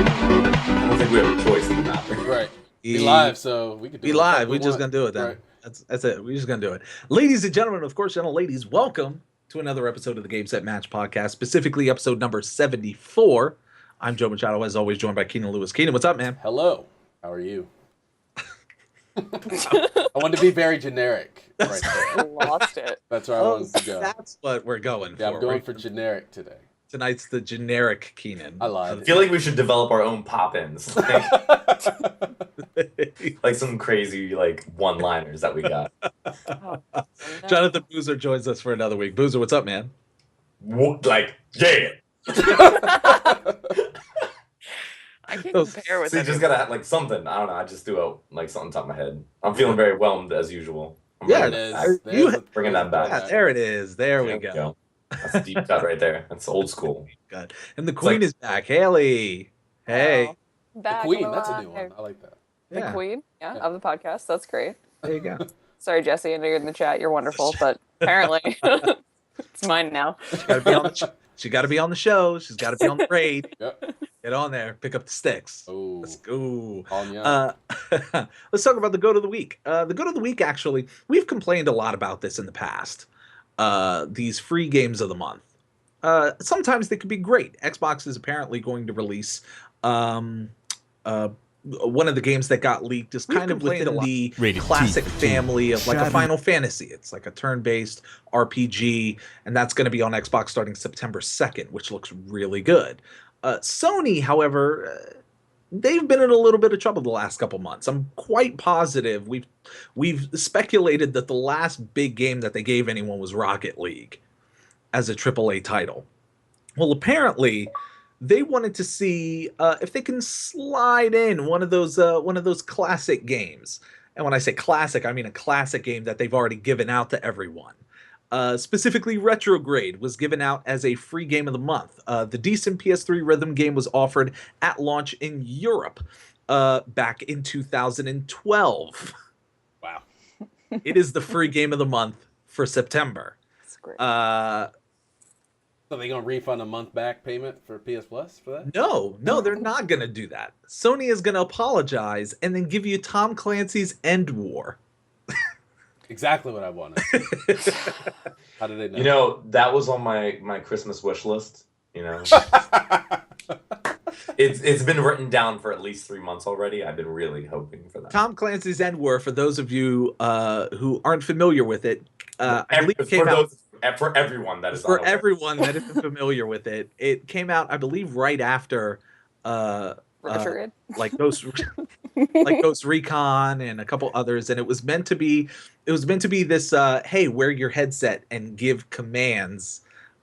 I don't think we have a choice in the matter. Right. Be live, so we could do be live. We're just gonna do it then. Right. That's it. We're just gonna do it. Ladies and gentlemen, of course, gentle ladies, welcome to another episode of the Game.Set.Match podcast, specifically episode number 74. I'm Joe Machado, as always, joined by Keenan Lewis. Keenan, what's up, man? Hello. How are you? I wanted to be very generic right there. Lost it. That's where I wanted to go. That's what we're going for. Yeah, I'm going right? for generic today. Tonight's the generic Keenan. I lied. I feel like we should develop our own pop-ins. Like some crazy one-liners that we got. Jonathan Boozer joins us for another week. Boozer, what's up, man? Yeah. I can't compare with So you just gotta have something. I don't know. I just threw out something on top of my head. I'm feeling very whelmed as usual. Yeah, Bringing that back. Yeah, there it is. There we go. That's a deep cut right there. That's old school. Good. And the Queen is back. Haylie. Hey. Oh, back The Queen, alive. that's a new one. I like that. The Queen, of the podcast. That's great. There you go. Sorry, Jesse. I know you're in the chat. You're wonderful, but apparently it's mine now. She got to be on the show. She's got to be on the raid. Yep. Get on there. Pick up the sticks. Oh. Let's go. Let's Let's talk about the goat of the week. The goat of the week, actually, we've complained a lot about this in the past. These free games of the month. Sometimes they could be great. Xbox is apparently going to release one of the games that got leaked is kind of within the classic family of a Final Fantasy. It's like a turn-based RPG, and that's going to be on Xbox starting September 2nd, which looks really good. Sony, however, they've been in a little bit of trouble the last couple months. I'm quite positive we've speculated that the last big game that they gave anyone was Rocket League as a AAA title. Well, apparently they wanted to see if they can slide in one of those classic games. And when I say classic, I mean a classic game that they've already given out to everyone. Specifically, Retrograde was given out as a free game of the month. The decent PS3 rhythm game was offered at launch in Europe back in 2012. Wow. It is the free game of the month for September. That's great. So they gonna refund a month back payment for PS Plus for that? No, they're not gonna do that. Sony is gonna apologize and then give you Tom Clancy's End War. Exactly what I wanted. How did they know? You know, that was on my Christmas wish list. You know, it's been written down for at least 3 months already. I've been really hoping for that. Tom Clancy's End War, for those of you who aren't familiar with it, I believe it came out. For everyone that is For everyone that isn't familiar with it, it came out, I believe, right after like Ghost Recon and a couple others, and it was meant to be this hey, wear your headset and give commands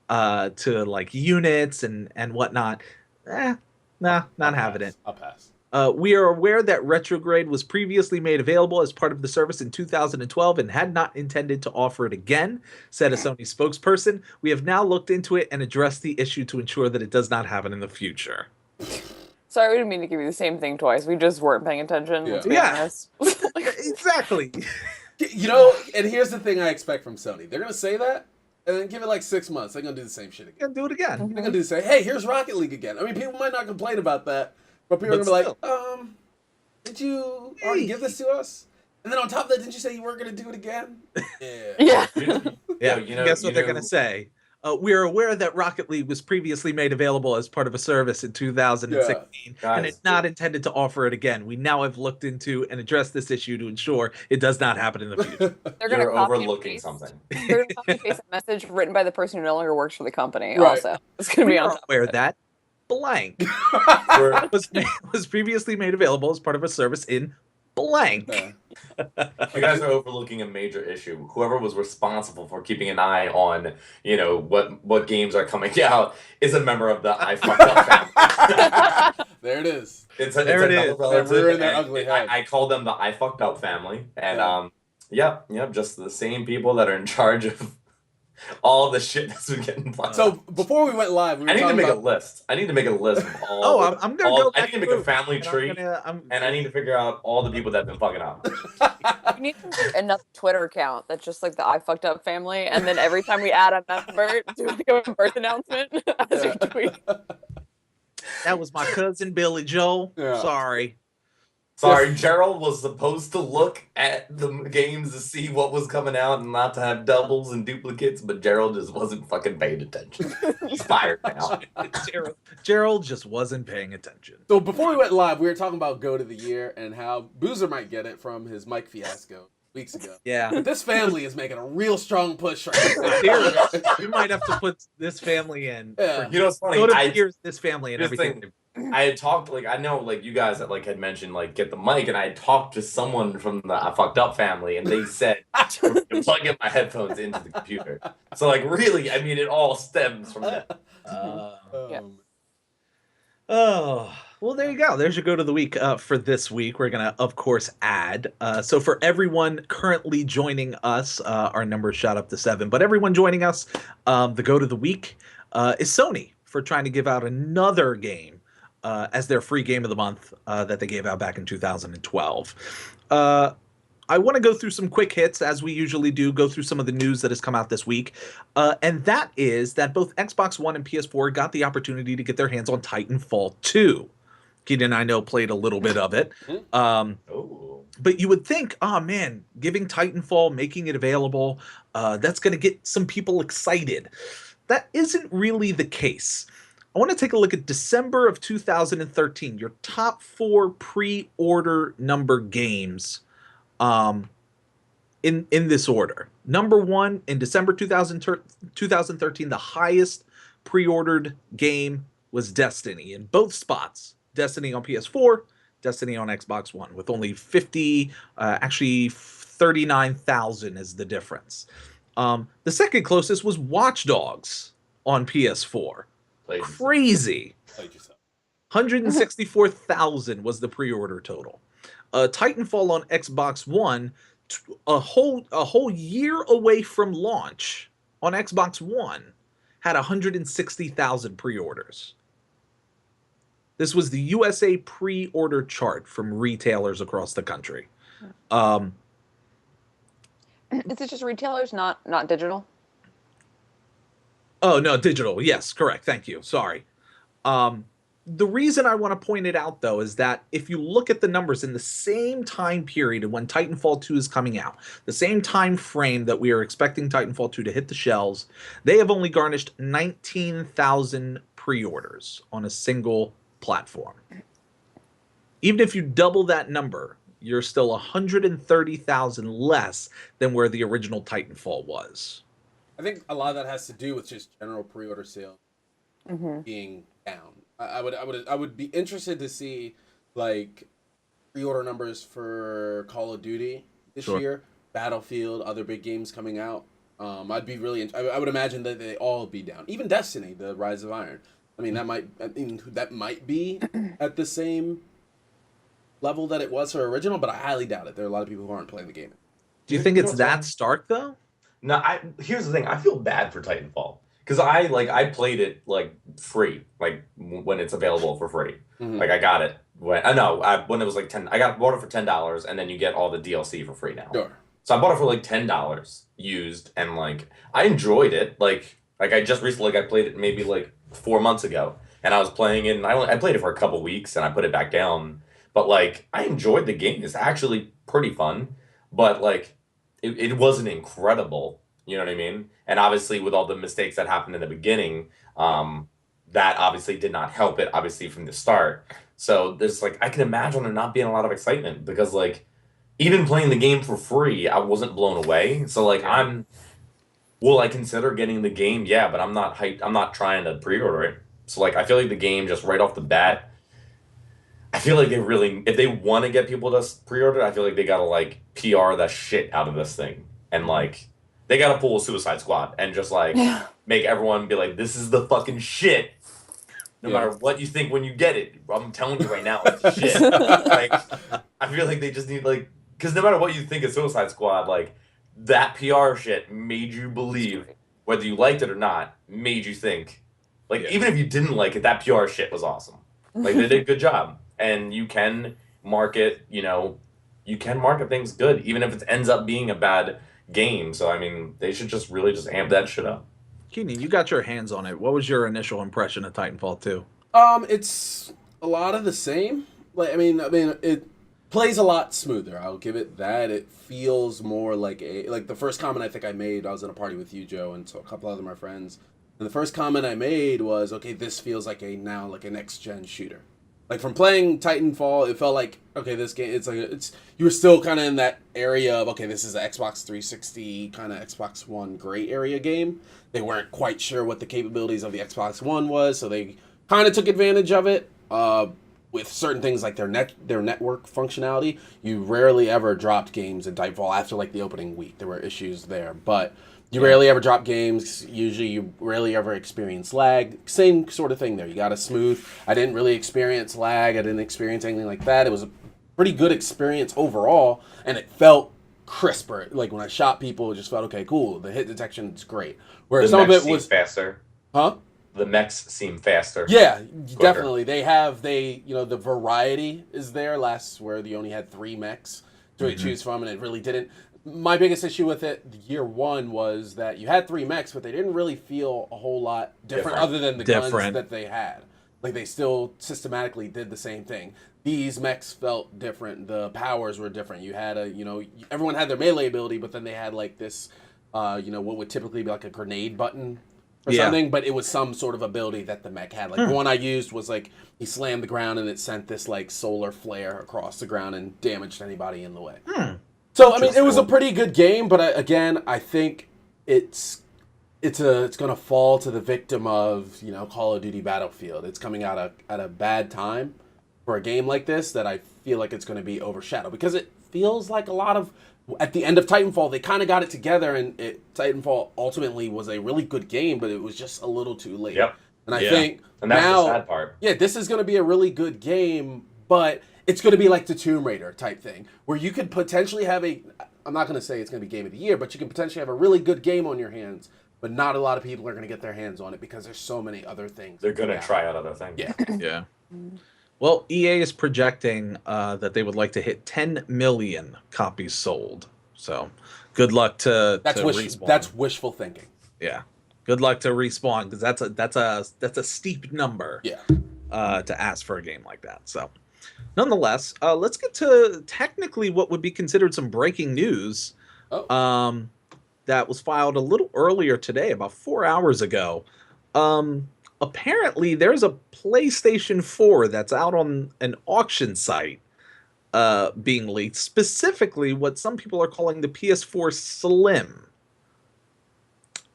to units and whatnot. Not having it. I'll pass. We are aware that Retrograde was previously made available as part of the service in 2012 and had not intended to offer it again, said a Sony spokesperson. We have now looked into it and addressed the issue to ensure that it does not happen in the future. Sorry, we didn't mean to give you the same thing twice. We just weren't paying attention. Yeah. Let's be honest. Exactly. You know, and here's the thing I expect from Sony. They're gonna say that, and then give it 6 months. They're gonna do the same shit again. And do it again. They're gonna do the same. Hey, here's Rocket League again. I mean, people might not complain about that, but people are gonna be like, did you already give this to us? And then on top of that, didn't you say you weren't gonna do it again? Yeah. Yeah. Guess what they're gonna say? We are aware that Rocket League was previously made available as part of a service in 2016, and it's not intended to offer it again. We now have looked into and addressed this issue to ensure it does not happen in the future. You're overlooking something. They're going to copy and paste a message written by the person who no longer works for the company. Right. Also, it's going to be on top. Aware that blank was previously made available as part of a service in blank. You guys are overlooking a major issue. Whoever was responsible for keeping an eye on, what games are coming out is a member of the I Fucked Up family. There it is. It's They're rearing their ugly head. I call them the I Fucked Up family. And just the same people that are in charge of all the shit that's been getting played. So before we went live, I need to make a list. I need to make a list of all. I'm gonna go. I need to make a family tree, and I need to figure out all the people that have been fucking up. We need to make another Twitter account that's just the I Fucked Up family, and then every time we add a member, do a birth announcement as your tweet. That was my cousin Billy Joel. Yeah. Sorry. Sorry, Gerald was supposed to look at the games to see what was coming out and not to have doubles and duplicates, but Gerald just wasn't fucking paying attention. He's fired now. Gerald just wasn't paying attention. So before we went live, we were talking about Goat of the Year and how Boozer might get it from his mic fiasco weeks ago. Yeah. But this family is making a real strong push right now. We might have to put this family in. Yeah. You know what's funny? Go to here's this family and This everything. thing- I had talked, like, I know, like, you guys that, like, had mentioned, like, get the mic, and I had talked to someone from the I Fucked Up family, and they said to plug in my headphones into the computer. So, like, really, I mean, it all stems from that. Yeah. Oh, well, there you go. There's your go to the week for this week. We're going to, of course, add. So for everyone currently joining us, our number shot up to 7. But everyone joining us, the go to the week is Sony for trying to give out another game as their free game of the month that they gave out back in 2012. I want to go through some quick hits, as we usually do, go through some of the news that has come out this week. And that is that both Xbox One and PS4 got the opportunity to get their hands on Titanfall 2. Kienan, I know, played a little bit of it. But you would think, oh man, giving Titanfall, making it available, that's going to get some people excited. That isn't really the case. I want to take a look at December of 2013, your top 4 pre-order number games in this order. Number 1, in December 2013, the highest pre-ordered game was Destiny in both spots. Destiny on PS4, Destiny on Xbox One, with only 39,000 is the difference. The second closest was Watch Dogs on PS4. Crazy. 164,000 was the pre-order total. Titanfall on Xbox One, a whole year away from launch on Xbox One, had 160,000 pre-orders. This was the USA pre-order chart from retailers across the country. Is it just retailers, not digital? Oh, no, digital. Yes, correct. Thank you. Sorry. The reason I want to point it out, though, is that if you look at the numbers in the same time period when Titanfall 2 is coming out, the same time frame that we are expecting Titanfall 2 to hit the shelves, they have only garnished 19,000 pre-orders on a single platform. Even if you double that number, you're still 130,000 less than where the original Titanfall was. I think a lot of that has to do with just general pre-order sales being down. I would be interested to see like pre-order numbers for Call of Duty this year, Battlefield, other big games coming out. I'd be really. I would imagine that they all be down. Even Destiny, the Rise of Iron. I mean, that might be at the same level that it was for original, but I highly doubt it. There are a lot of people who aren't playing the game. Do you think it's that stark though? No, here's the thing. I feel bad for Titanfall because I played it like free, like when it's available for free. Like I got it when it was like $10. I bought it for $10, and then you get all the DLC for free now. Sure. So I bought it for like $10 used, and like I enjoyed it. Like I just recently I played it maybe like 4 months ago, and I was playing it, and I played it for a couple weeks, and I put it back down. But like I enjoyed the game. It's actually pretty fun, but like. It wasn't incredible, you know what I mean? And obviously with all the mistakes that happened in the beginning, that obviously did not help it, obviously, from the start. So there's like, I can imagine there not being a lot of excitement because like, even playing the game for free, I wasn't blown away. So like, will I consider getting the game? Yeah, but I'm not hyped. I'm not trying to pre-order it. So like, I feel like the game just right off the bat, I feel like if they want to get people to pre-order, I feel like they gotta like PR the shit out of this thing, and like they gotta pull a Suicide Squad and just like make everyone be like, this is the fucking shit. No matter what you think when you get it, I'm telling you right now, it's shit. Like I feel like they just need like, because no matter what you think of Suicide Squad, like that PR shit made you believe, whether you liked it or not, made you think. Like even if you didn't like it, that PR shit was awesome. Like they did a good job. And you can market, things good, even if it ends up being a bad game. So, I mean, they should really amp that shit up. Keenan, you got your hands on it. What was your initial impression of Titanfall 2? It's a lot of the same. Like I mean, it plays a lot smoother. I'll give it that. It feels more like the first comment I think I made. I was in a party with you, Joe, and so a couple other my friends. And the first comment I made was, "Okay, this feels like a next gen shooter." Like from playing Titanfall, it felt like okay, this game. It's you were still kind of in that area of okay, this is an Xbox 360 kind of Xbox One gray area game. They weren't quite sure what the capabilities of the Xbox One was, so they kind of took advantage of it with certain things like their network functionality. You rarely ever dropped games in Titanfall after like the opening week. There were issues there, but you rarely ever drop games. Usually you rarely ever experience lag. Same sort of thing there. You got a smooth. I didn't really experience lag. I didn't experience anything like that. It was a pretty good experience overall, and it felt crisper. Like when I shot people, it just felt okay, cool. The hit detection is great. Whereas some of it was faster. Huh? The mechs seem faster. Yeah, quicker. definitely. The variety is there. Last where you only had 3 mechs to choose from, and it really didn't. My biggest issue with it, year one, was that you had 3 mechs, but they didn't really feel a whole lot different. Other than the guns that they had. Like they still systematically did the same thing. These mechs felt different. The powers were different. You had everyone had their melee ability, but then they had like this, what would typically be like a grenade button or something, but it was some sort of ability that the mech had. Like the one I used was like he slammed the ground and it sent this like solar flare across the ground and damaged anybody in the way. So I mean, it was a pretty good game, but I think it's gonna fall to the victim of Call of Duty Battlefield. It's coming out at a bad time for a game like this that I feel like it's going to be overshadowed because it feels like a lot of at the end of Titanfall they kind of got it together and Titanfall ultimately was a really good game, but it was just a little too late. Yep. And I think and that's now, the sad part. Yeah, this is going to be a really good game, but it's going to be like the Tomb Raider type thing, where you could potentially have I'm not going to say it's going to be Game of the Year, but you can potentially have a really good game on your hands, but not a lot of people are going to get their hands on it because there's so many other things. They're going to try out other things. Yeah. Yeah. Well, EA is projecting that they would like to hit 10 million copies sold. So good luck to Respawn. That's wishful thinking. Yeah. Good luck to Respawn because that's a steep number. Yeah. To ask for a game like that. So nonetheless, let's get to technically what would be considered some breaking news. That was filed a little earlier today, about 4 hours ago. Apparently, there's a PlayStation 4 that's out on an auction site being leaked, specifically what some people are calling the PS4 Slim.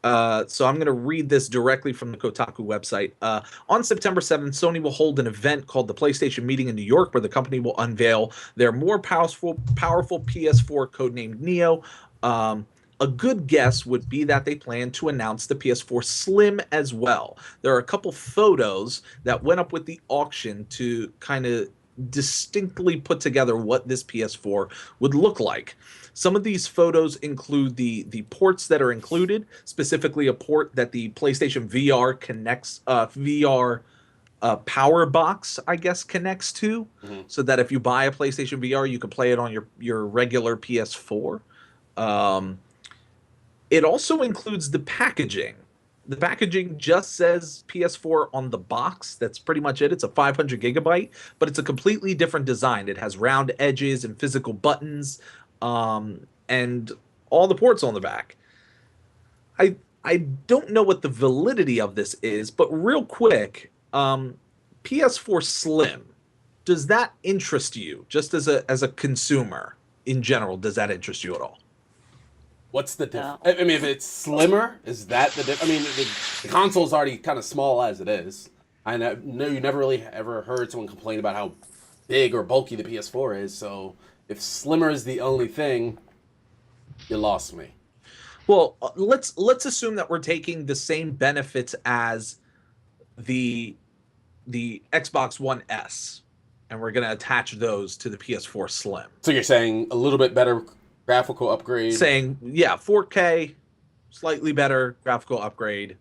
So I'm going to read this directly from the Kotaku website. On September 7th, Sony will hold an event called the PlayStation Meeting in New York, where the company will unveil their more powerful PS4 codenamed Neo. A good guess would be that they plan to announce the PS4 Slim as well. There are a couple photos that went up with the auction to kind of distinctly put together what this PS4 would look like. Some of these photos include the ports that are included, specifically a port that the PlayStation VR connects, VR power box, I guess, connects to, so that if you buy a PlayStation VR, you can play it on your regular PS4. It also includes the packaging. The packaging just says PS4 on the box. That's pretty much it. It's a 500 gigabyte, but it's a completely different design. It has round edges and physical buttons, and all the ports on the back. I don't know what the validity of this is, but real quick, PS4 Slim, does that interest you? Just as a consumer in general, does that interest you at all? What's the difference? I mean, if it's slimmer, is that the difference? I mean, the console's already kind of small as it is. I know you never really ever heard someone complain about how big or bulky the PS4 is. So if slimmer is the only thing, you lost me. Well, let's assume that we're taking the same benefits as the Xbox One S, and we're going to attach those to the PS4 Slim. So you're saying a little bit better graphical upgrade? Saying, yeah, 4K, slightly better graphical upgrade,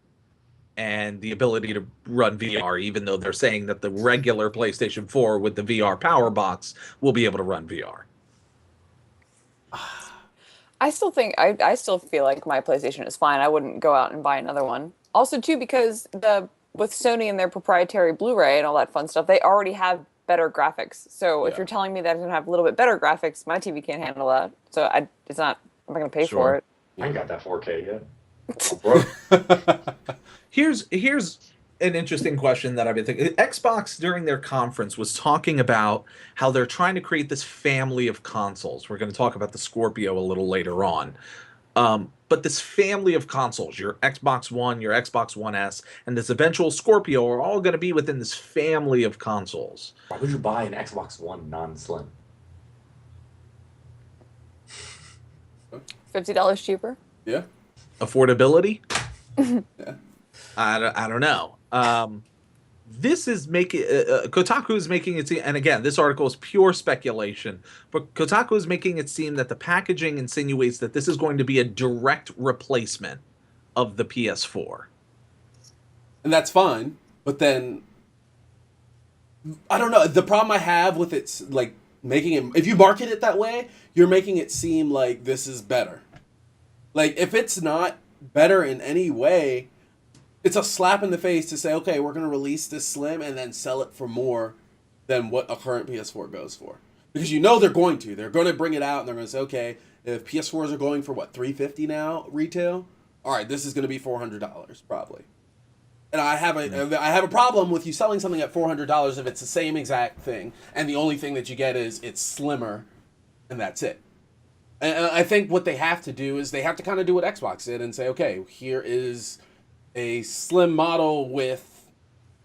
and the ability to run VR, even though they're saying that the regular PlayStation 4 with the VR power box will be able to run VR. I still feel like my PlayStation is fine. I wouldn't go out and buy another one. Also, too, because the with Sony and their proprietary Blu-ray and all that fun stuff, they already have better graphics. So if you're telling me that it's gonna have a little bit better graphics, my TV can't handle that. So I'm not gonna pay for it. I ain't got that 4K yet. Bro. Here's an interesting question that I've been thinking. Xbox during their conference was talking about how they're trying to create this family of consoles. We're going to talk about the Scorpio a little later on. But this family of consoles, your Xbox One, your Xbox One S, and this eventual Scorpio are all going to be within this family of consoles. Why would you buy an Xbox One non-slim? $50 cheaper? Yeah. Affordability? Yeah. I don't know. This is making Kotaku is making it seem, and again, this article is pure speculation, but Kotaku is making it seem that the packaging insinuates that this is going to be a direct replacement of the PS4. And that's fine, but then I don't know. The problem I have with it's like making it, if you market it that way, you're making it seem like this is better. Like if it's not better in any way, it's a slap in the face to say, okay, we're going to release this slim and then sell it for more than what a current PS4 goes for. Because you know they're going to. They're going to bring it out and they're going to say, okay, if PS4s are going for what, $350 now retail? All right, this is going to be $400 probably. And I have a problem with you selling something at $400 if it's the same exact thing and the only thing that you get is it's slimmer and that's it. And I think what they have to do is they have to kind of do what Xbox did and say, okay, here is a slim model with,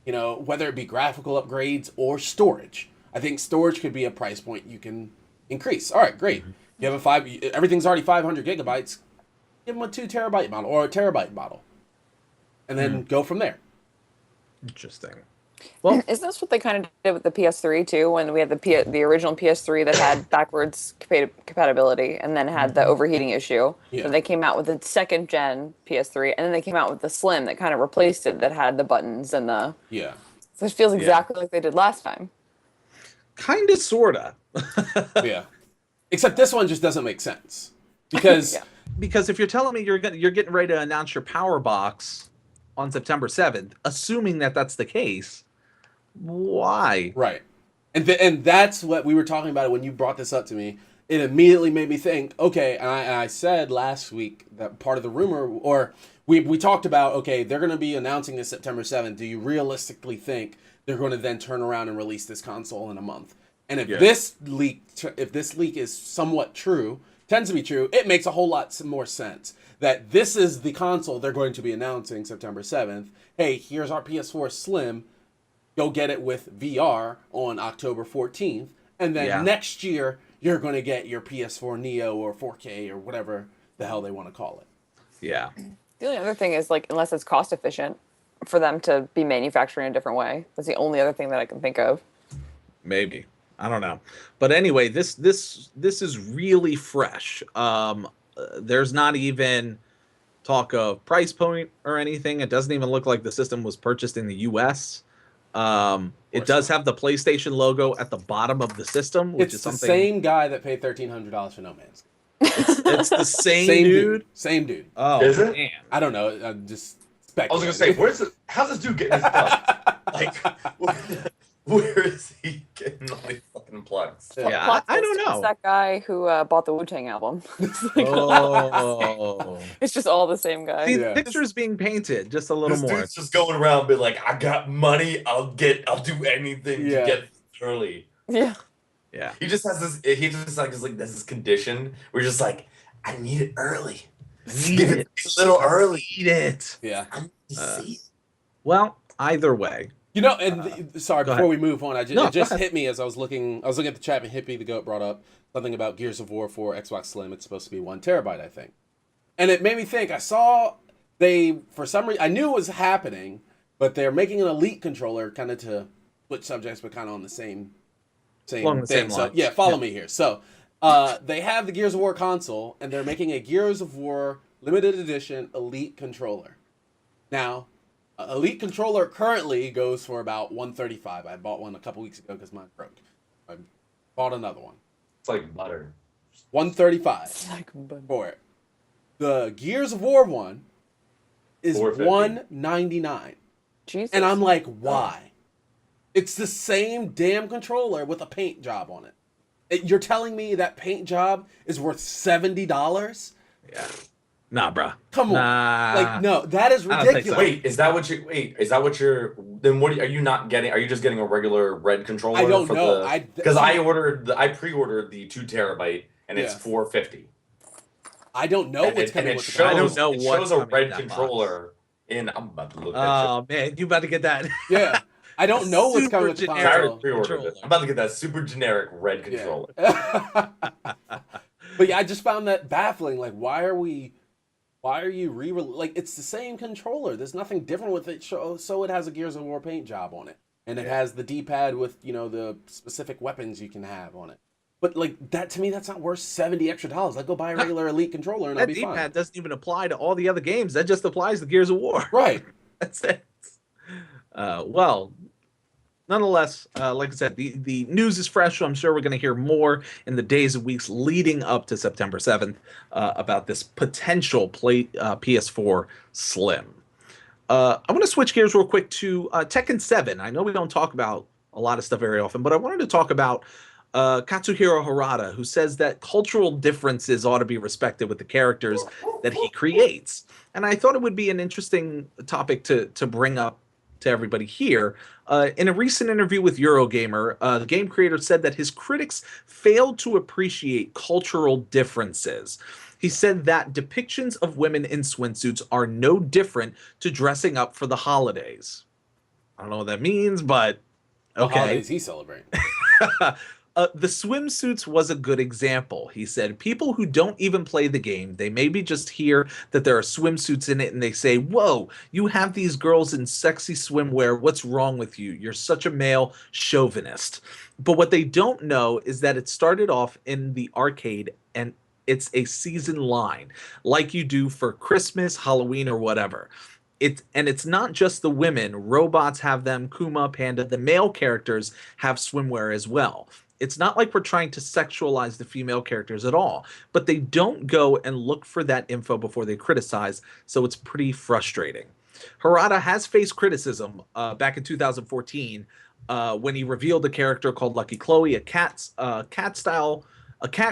you know, whether it be graphical upgrades or storage. I think storage could be a price point you can increase. All right, great. You have everything's already 500 gigabytes. Give them a 2 terabyte model or a terabyte model, and then go from there. Interesting. Well, isn't this what they kind of did with the PS3 too? When we had the original PS3 that had backwards compatibility, and then had the overheating issue. Yeah. So they came out with the second gen PS3, and then they came out with the Slim that kind of replaced it, that had the buttons and the. Yeah. So it feels exactly like they did last time. Kinda, sorta. Yeah. Except this one just doesn't make sense because Because if you're telling me you're getting ready to announce your power box on September 7th, assuming that that's the case, why? right, and that's what we were talking about when you brought this up to me. It immediately made me think. Okay, and I said last week that part of the rumor, or we talked about, okay, they're going to be announcing this September 7th. Do you realistically think they're going to then turn around and release this console in a month? And if this leak is somewhat true, tends to be true, it makes a whole lot more sense that this is the console they're going to be announcing September 7th. Hey, here's our PS4 Slim. Go get it with VR on October 14th. And then next year, you're going to get your PS4 Neo or 4K or whatever the hell they want to call it. Yeah. The only other thing is, like, unless it's cost efficient for them to be manufacturing in a different way. That's the only other thing that I can think of. Maybe. I don't know. But anyway, this is really fresh. There's not even talk of price point or anything. It doesn't even look like the system was purchased in the US. It does have the PlayStation logo at the bottom of the system, which is something. It's the same guy that paid $1,300 for No Man's Sky. It's the same dude? Same dude. Oh, is it? Man. I don't know. I'm just I was speculating. gonna say, how's this dude getting his stuff? Like, where is he getting all these fucking plugs? Yeah, Plot I don't twist, know. it's that guy who bought the Wu-Tang album. It's like, Oh. it's just all the same guy. See, the picture's being painted just a little This more. dude's just going around being like, I got money, I'll do anything to get it early. Yeah. Yeah. He just has this, there's this condition where you're just like, I need it early. Give it a little early. Eat it. Yeah. I need to see it. Well, either way. You know, and sorry, Go before ahead. we move on, it No, just go ahead. hit me as I was looking at the chat, and Hippie the Goat brought up something about Gears of War for Xbox Slim. It's supposed to be 1 terabyte, I think. And it made me think, I saw for some reason, I knew it was happening, but they're making an Elite controller, kind of to switch subjects, but kind of on the same Along the thing. same So, lines. yeah, follow me here. So, they have the Gears of War console, and they're making a Gears of War limited edition Elite controller. Now, Elite controller currently goes for about $135. I bought one a couple weeks ago because mine broke. I bought another one. It's like butter. $135 for it. The Gears of War one is $450. $199. Jesus. And I'm like, why? It's the same damn controller with a paint job on it. You're telling me that paint job is worth $70? Yeah. Nah, bruh. Come on. Nah. Like, no, that is I don't think ridiculous. so. Wait, is that what you're? Then what are you not getting? Are you just getting a regular red controller? I don't know. Because I pre-ordered the 2 terabyte and it's $450. I don't know what's coming with the shows, I don't know it what's shows a coming red in that controller in. I'm about to look at Oh man, you about to get that? Yeah. I don't know what's coming with the Super I already console. pre-ordered it. I'm about to get that super generic red controller. Yeah. But yeah, I just found that baffling. Like, why are you like, it's the same controller. There's nothing different with it. So it has a Gears of War paint job on it. And it has the D-pad with, the specific weapons you can have on it. But like that, to me, that's not worth $70 extra. Like, go buy a regular Elite controller and I'll be fine. That D-pad doesn't even apply to all the other games. That just applies to Gears of War. Right. That's it. Well, nonetheless, like I said, the news is fresh. So I'm sure we're going to hear more in the days and weeks leading up to September 7th about this potential PS4 Slim. I want to switch gears real quick to Tekken 7. I know we don't talk about a lot of stuff very often, but I wanted to talk about Katsuhiro Harada, who says that cultural differences ought to be respected with the characters that he creates. And I thought it would be an interesting topic to bring up to everybody here. In a recent interview with Eurogamer, the game creator said that his critics failed to appreciate cultural differences. He said that depictions of women in swimsuits are no different to dressing up for the holidays. I don't know what that means, but okay. What holidays he celebrating? The swimsuits was a good example. He said, people who don't even play the game, they maybe just hear that there are swimsuits in it and they say, whoa, you have these girls in sexy swimwear. What's wrong with you? You're such a male chauvinist. But what they don't know is that it started off in the arcade and it's a season line like you do for Christmas, Halloween, or whatever. It's not just the women. Robots have them, Kuma, Panda. The male characters have swimwear as well. It's not like we're trying to sexualize the female characters at all, but they don't go and look for that info before they criticize, so it's pretty frustrating. Harada has faced criticism back in 2014 when he revealed a character called Lucky Chloe, a cat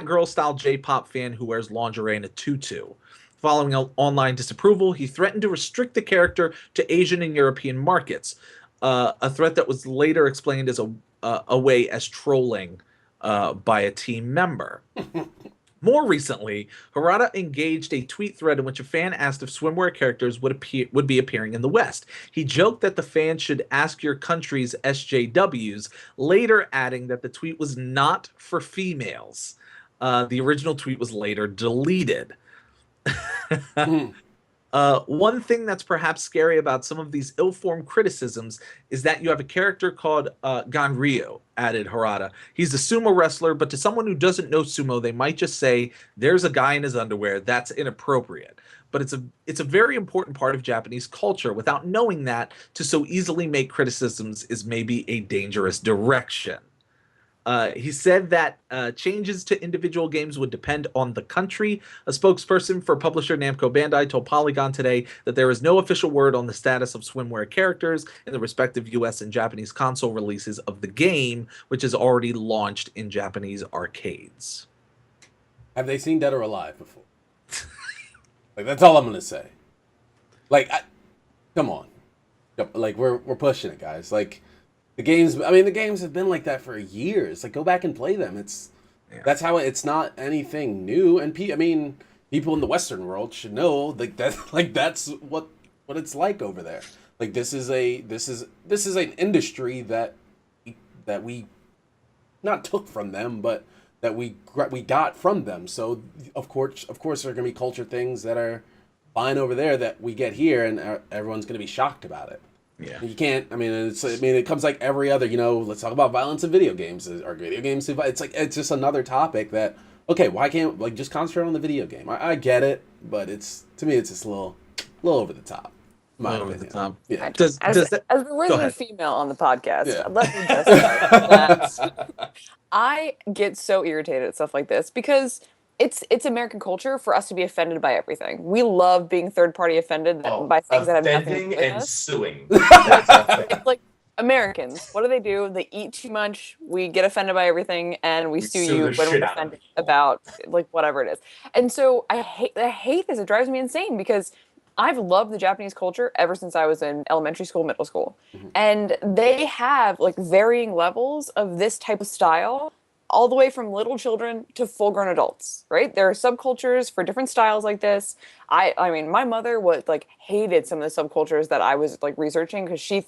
girl style J-pop fan who wears lingerie and a tutu. Following online disapproval, he threatened to restrict the character to Asian and European markets, a threat that was later explained as a way as trolling by a team member. More recently, Harada engaged a tweet thread in which a fan asked if swimwear characters would be appearing in the West. He joked that the fan should ask your country's SJWs, later adding that the tweet was not for females. The original tweet was later deleted. One thing that's perhaps scary about some of these ill-formed criticisms is that you have a character called Ganryu, added Harada. He's a sumo wrestler, but to someone who doesn't know sumo, they might just say, there's a guy in his underwear. That's inappropriate. But it's a very important part of Japanese culture. Without knowing that, to so easily make criticisms is maybe a dangerous direction. He said that changes to individual games would depend on the country. A spokesperson for publisher Namco Bandai told Polygon today that there is no official word on the status of swimwear characters in the respective US and Japanese console releases of the game, which is already launched in Japanese arcades. Have they seen Dead or Alive before? Like, that's all I'm going to say. Like, come on. Like, we're pushing it, guys. Like, the games have been like that for years. Like, go back and play them. That's how it's not anything new. And people in the Western world should know that's what it's like over there. Like, this is an industry that we not took from them, but that we got from them. So of course there are going to be culture things that are fine over there that we get here, and everyone's going to be shocked about it. Yeah, you can't. It comes like every other. Let's talk about violence in video games. Are video games? It's just another topic that. Okay, why can't just concentrate on the video game? I get it, but to me it's just a little over the top. Over the top. Yeah. As the resident female on the podcast, let me just say that I get so irritated at stuff like this because it's American culture for us to be offended by everything. We love being third party offended by things that have nothing to do Offending with and us. suing. That's our thing. It's like Americans. What do? They eat too much. We get offended by everything, and we sue sue you the when shit we're out of offended people. about like whatever it is. And so I hate this. It drives me insane because I've loved the Japanese culture ever since I was in elementary school, middle school, and they have like varying levels of this type of style, all the way from little children to full-grown adults, right? There are subcultures for different styles like this. I mean, my mother was like hated some of the subcultures that I was like researching because she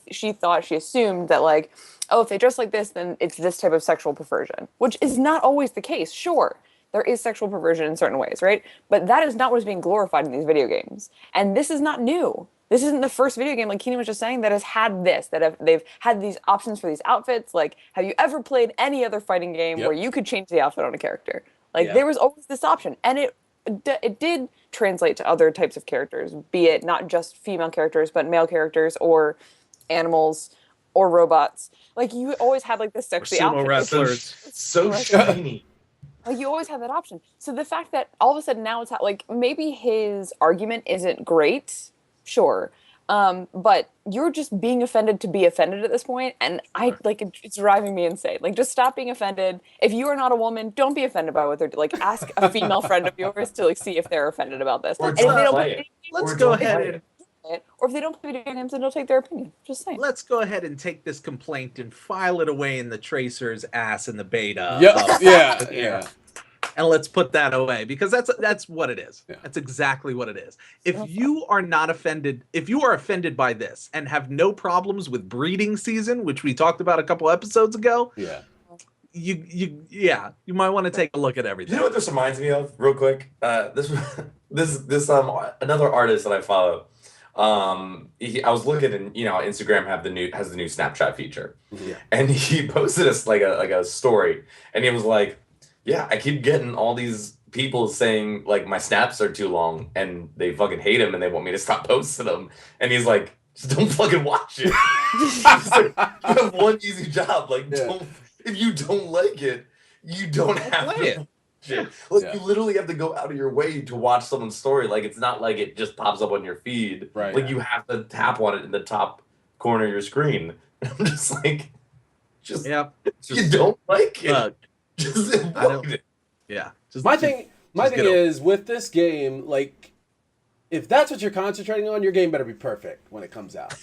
assumed that like, oh, if they dress like this, then it's this type of sexual perversion, which is not always the case. Sure, there is sexual perversion in certain ways, right? But that is not what is being glorified in these video games. And this is not new. This isn't the first video game, like Keenan was just saying, that has had this, they've had these options for these outfits. Like, have you ever played any other fighting game where you could change the outfit on a character? Like, there was always this option. And it did translate to other types of characters, be it not just female characters, but male characters or animals or robots. Like, you always had, like, this sexy sumo outfit. wrestlers. So shiny. Like, you always have that option. So the fact that all of a sudden now it's like, maybe his argument isn't great, sure. But you're just being offended to be offended at this point, and it's driving me insane. Like, just stop being offended. If you are not a woman, don't be offended by what they're like. Ask a female friend of yours to like see if they're offended about this. Or And if they don't play play it. Let's Or go don't ahead play and it. or if they don't play video games, then they'll take their opinion. Just saying. let's go ahead and take this complaint and file it away in the tracer's ass in the beta. Yeah. And let's put that away because that's what it is. Yeah. That's exactly what it is. If you are not offended, if you are offended by this and have no problems with breeding season, which we talked about a couple episodes ago, you might want to take a look at everything. You know what this reminds me of, real quick? This another artist that I follow. I was looking, and Instagram has the new Snapchat feature, and he posted us like a story, and he was like, "Yeah, I keep getting all these people saying like my snaps are too long, and they fucking hate him, and they want me to stop posting them." And he's like, "Just don't fucking watch it. Just, like, you have one easy job. Like, if you don't like it, you don't have to watch it. Like, you literally have to go out of your way to watch someone's story. Like, it's not like it just pops up on your feed. Right. Like, you have to tap on it in the top corner of your screen." And I'm just like, you don't like it. Just avoid it. Yeah. My thing is with this game, like, if that's what you're concentrating on, your game better be perfect when it comes out.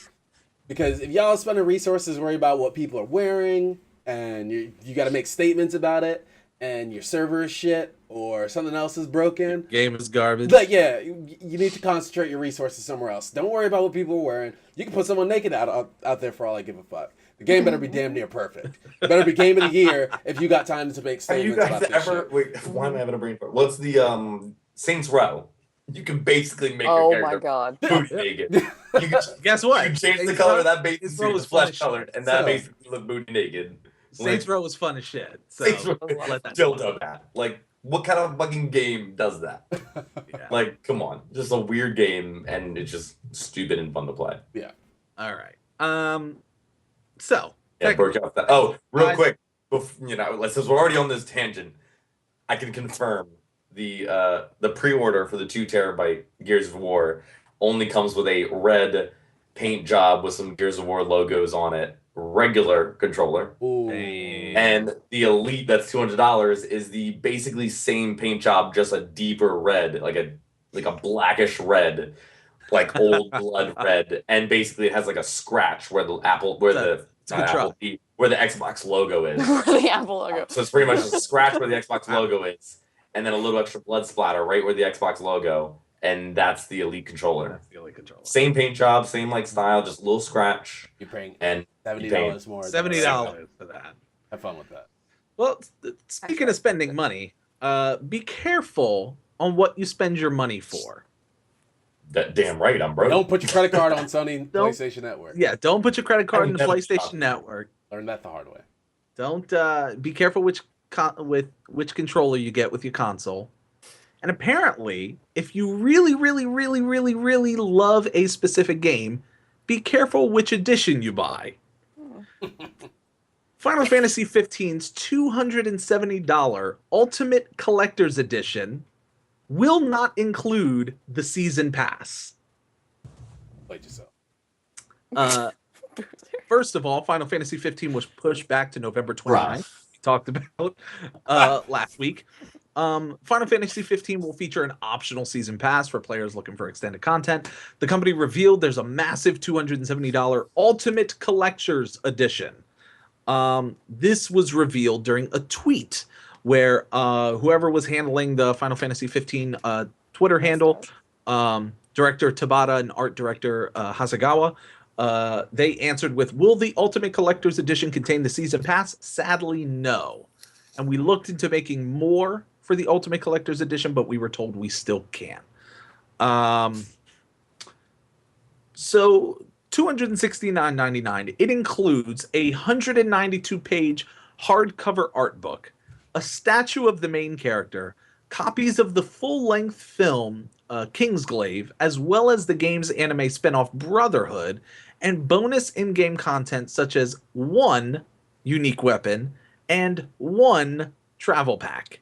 Because if y'all spending resources worrying about what people are wearing, and you got to make statements about it, and your server is shit, or something else is broken, game is garbage. But yeah, you need to concentrate your resources somewhere else. Don't worry about what people are wearing. You can put someone naked out there for all I give a fuck. The game better be damn near perfect. It better be game of the year if you got time to make statements about this shit. Wait, why am I having a brain fart? What's the Saints Row? You can basically make your Oh character my god. booty naked. You can, Guess what? You can change the color of that bathing Saints Row suit was to flesh fun as colored, shit. and that So- basically look booty naked. Saints Row was fun as shit. So Saints Row let that dildo that. Like, what kind of fucking game does that? Yeah. Like, come on, just a weird game, and it's just stupid and fun to play. Yeah. All right. So Yeah, broke off that. Oh, real quick, since we're already on this tangent, I can confirm the pre-order for the 2 terabyte Gears of War only comes with a red paint job with some Gears of War logos on it, regular controller. Ooh. And the Elite, that's $200, is the basically same paint job, just a deeper red, like a blackish red, like old blood red, and basically it has like a scratch where the Xbox logo is. Where the Apple logo. So it's pretty much just a scratch where the Xbox logo is, and then a little extra blood splatter right where the Xbox logo, and that's the Elite controller. That's the Elite controller. Same paint job, same like style, just a little scratch. You're paying and $70 more. $70 for that. Have fun with that. Well, speaking of spending money, be careful on what you spend your money for. That damn right, I'm broke. Don't put your credit card on Sony PlayStation Network. Yeah, don't put your credit card in the never PlayStation stopped. Network. Learn that the hard way. Don't be careful which controller you get with your console. And apparently, if you really, really, really, really, really love a specific game, be careful which edition you buy. Final Fantasy 15's $270 Ultimate Collector's Edition will not include the Season Pass. Played yourself. First of all, Final Fantasy 15 was pushed back to November 29th. We talked about last week. Final Fantasy 15 will feature an optional season pass for players looking for extended content. The company revealed there's a massive $270 Ultimate Collector's Edition. This was revealed during a tweet where whoever was handling the Final Fantasy 15 Twitter handle, director Tabata and art director Hasegawa, they answered with, "Will the Ultimate Collector's Edition contain the season pass? Sadly, no. And we looked into making more for the Ultimate Collector's Edition, but we were told we still can." So $269.99. It includes a 192-page hardcover art book, a statue of the main character, copies of the full-length film Kingsglaive, as well as the game's anime spinoff Brotherhood, and bonus in-game content such as 1 unique weapon and 1 travel pack.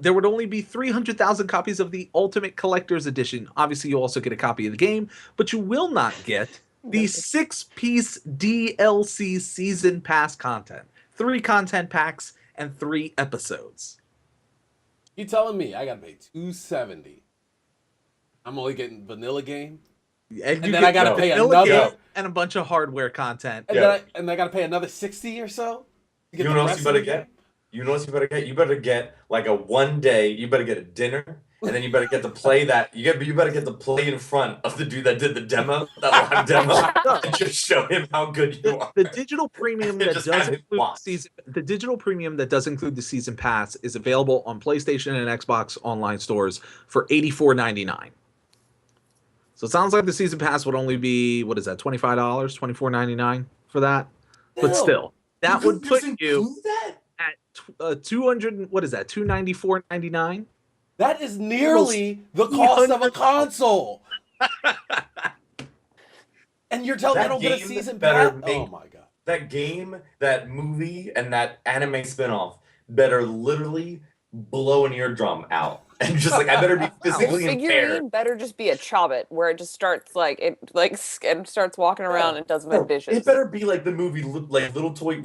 There would only be 300,000 copies of the Ultimate Collector's Edition. Obviously, you also get a copy of the game, but you will not get the 6-piece DLC Season Pass content. 3 content packs and 3 episodes. You telling me I gotta pay $270? I'm only getting vanilla game, And then I gotta pay another, and a bunch of hardware content. and then I gotta pay another $60 or so. To get You know the what else rest you better of the get? game? You know what you better get? You better get like a one day. You better get a dinner, and then you better get to play that. You better get to play in front of the dude that did the demo, that live demo, and just show him how good you are. The digital premium that Just does have him include watch. the digital premium that does include the season pass is available on PlayStation and Xbox online stores for $84.99. So it sounds like the season pass would only be, what is that, $25, $24.99 for that? But still, that would put you at 200. What is that? $294.99. That is nearly the cost of a console. And you're telling me I don't get a season pass? Oh my god! That game, that movie, and that anime spinoff better literally blow an eardrum out, and just like I better be physically The figurine impaired. better just be a Chobbit, where it just starts and starts walking around and does my dishes. It better be like the movie, like Little Toy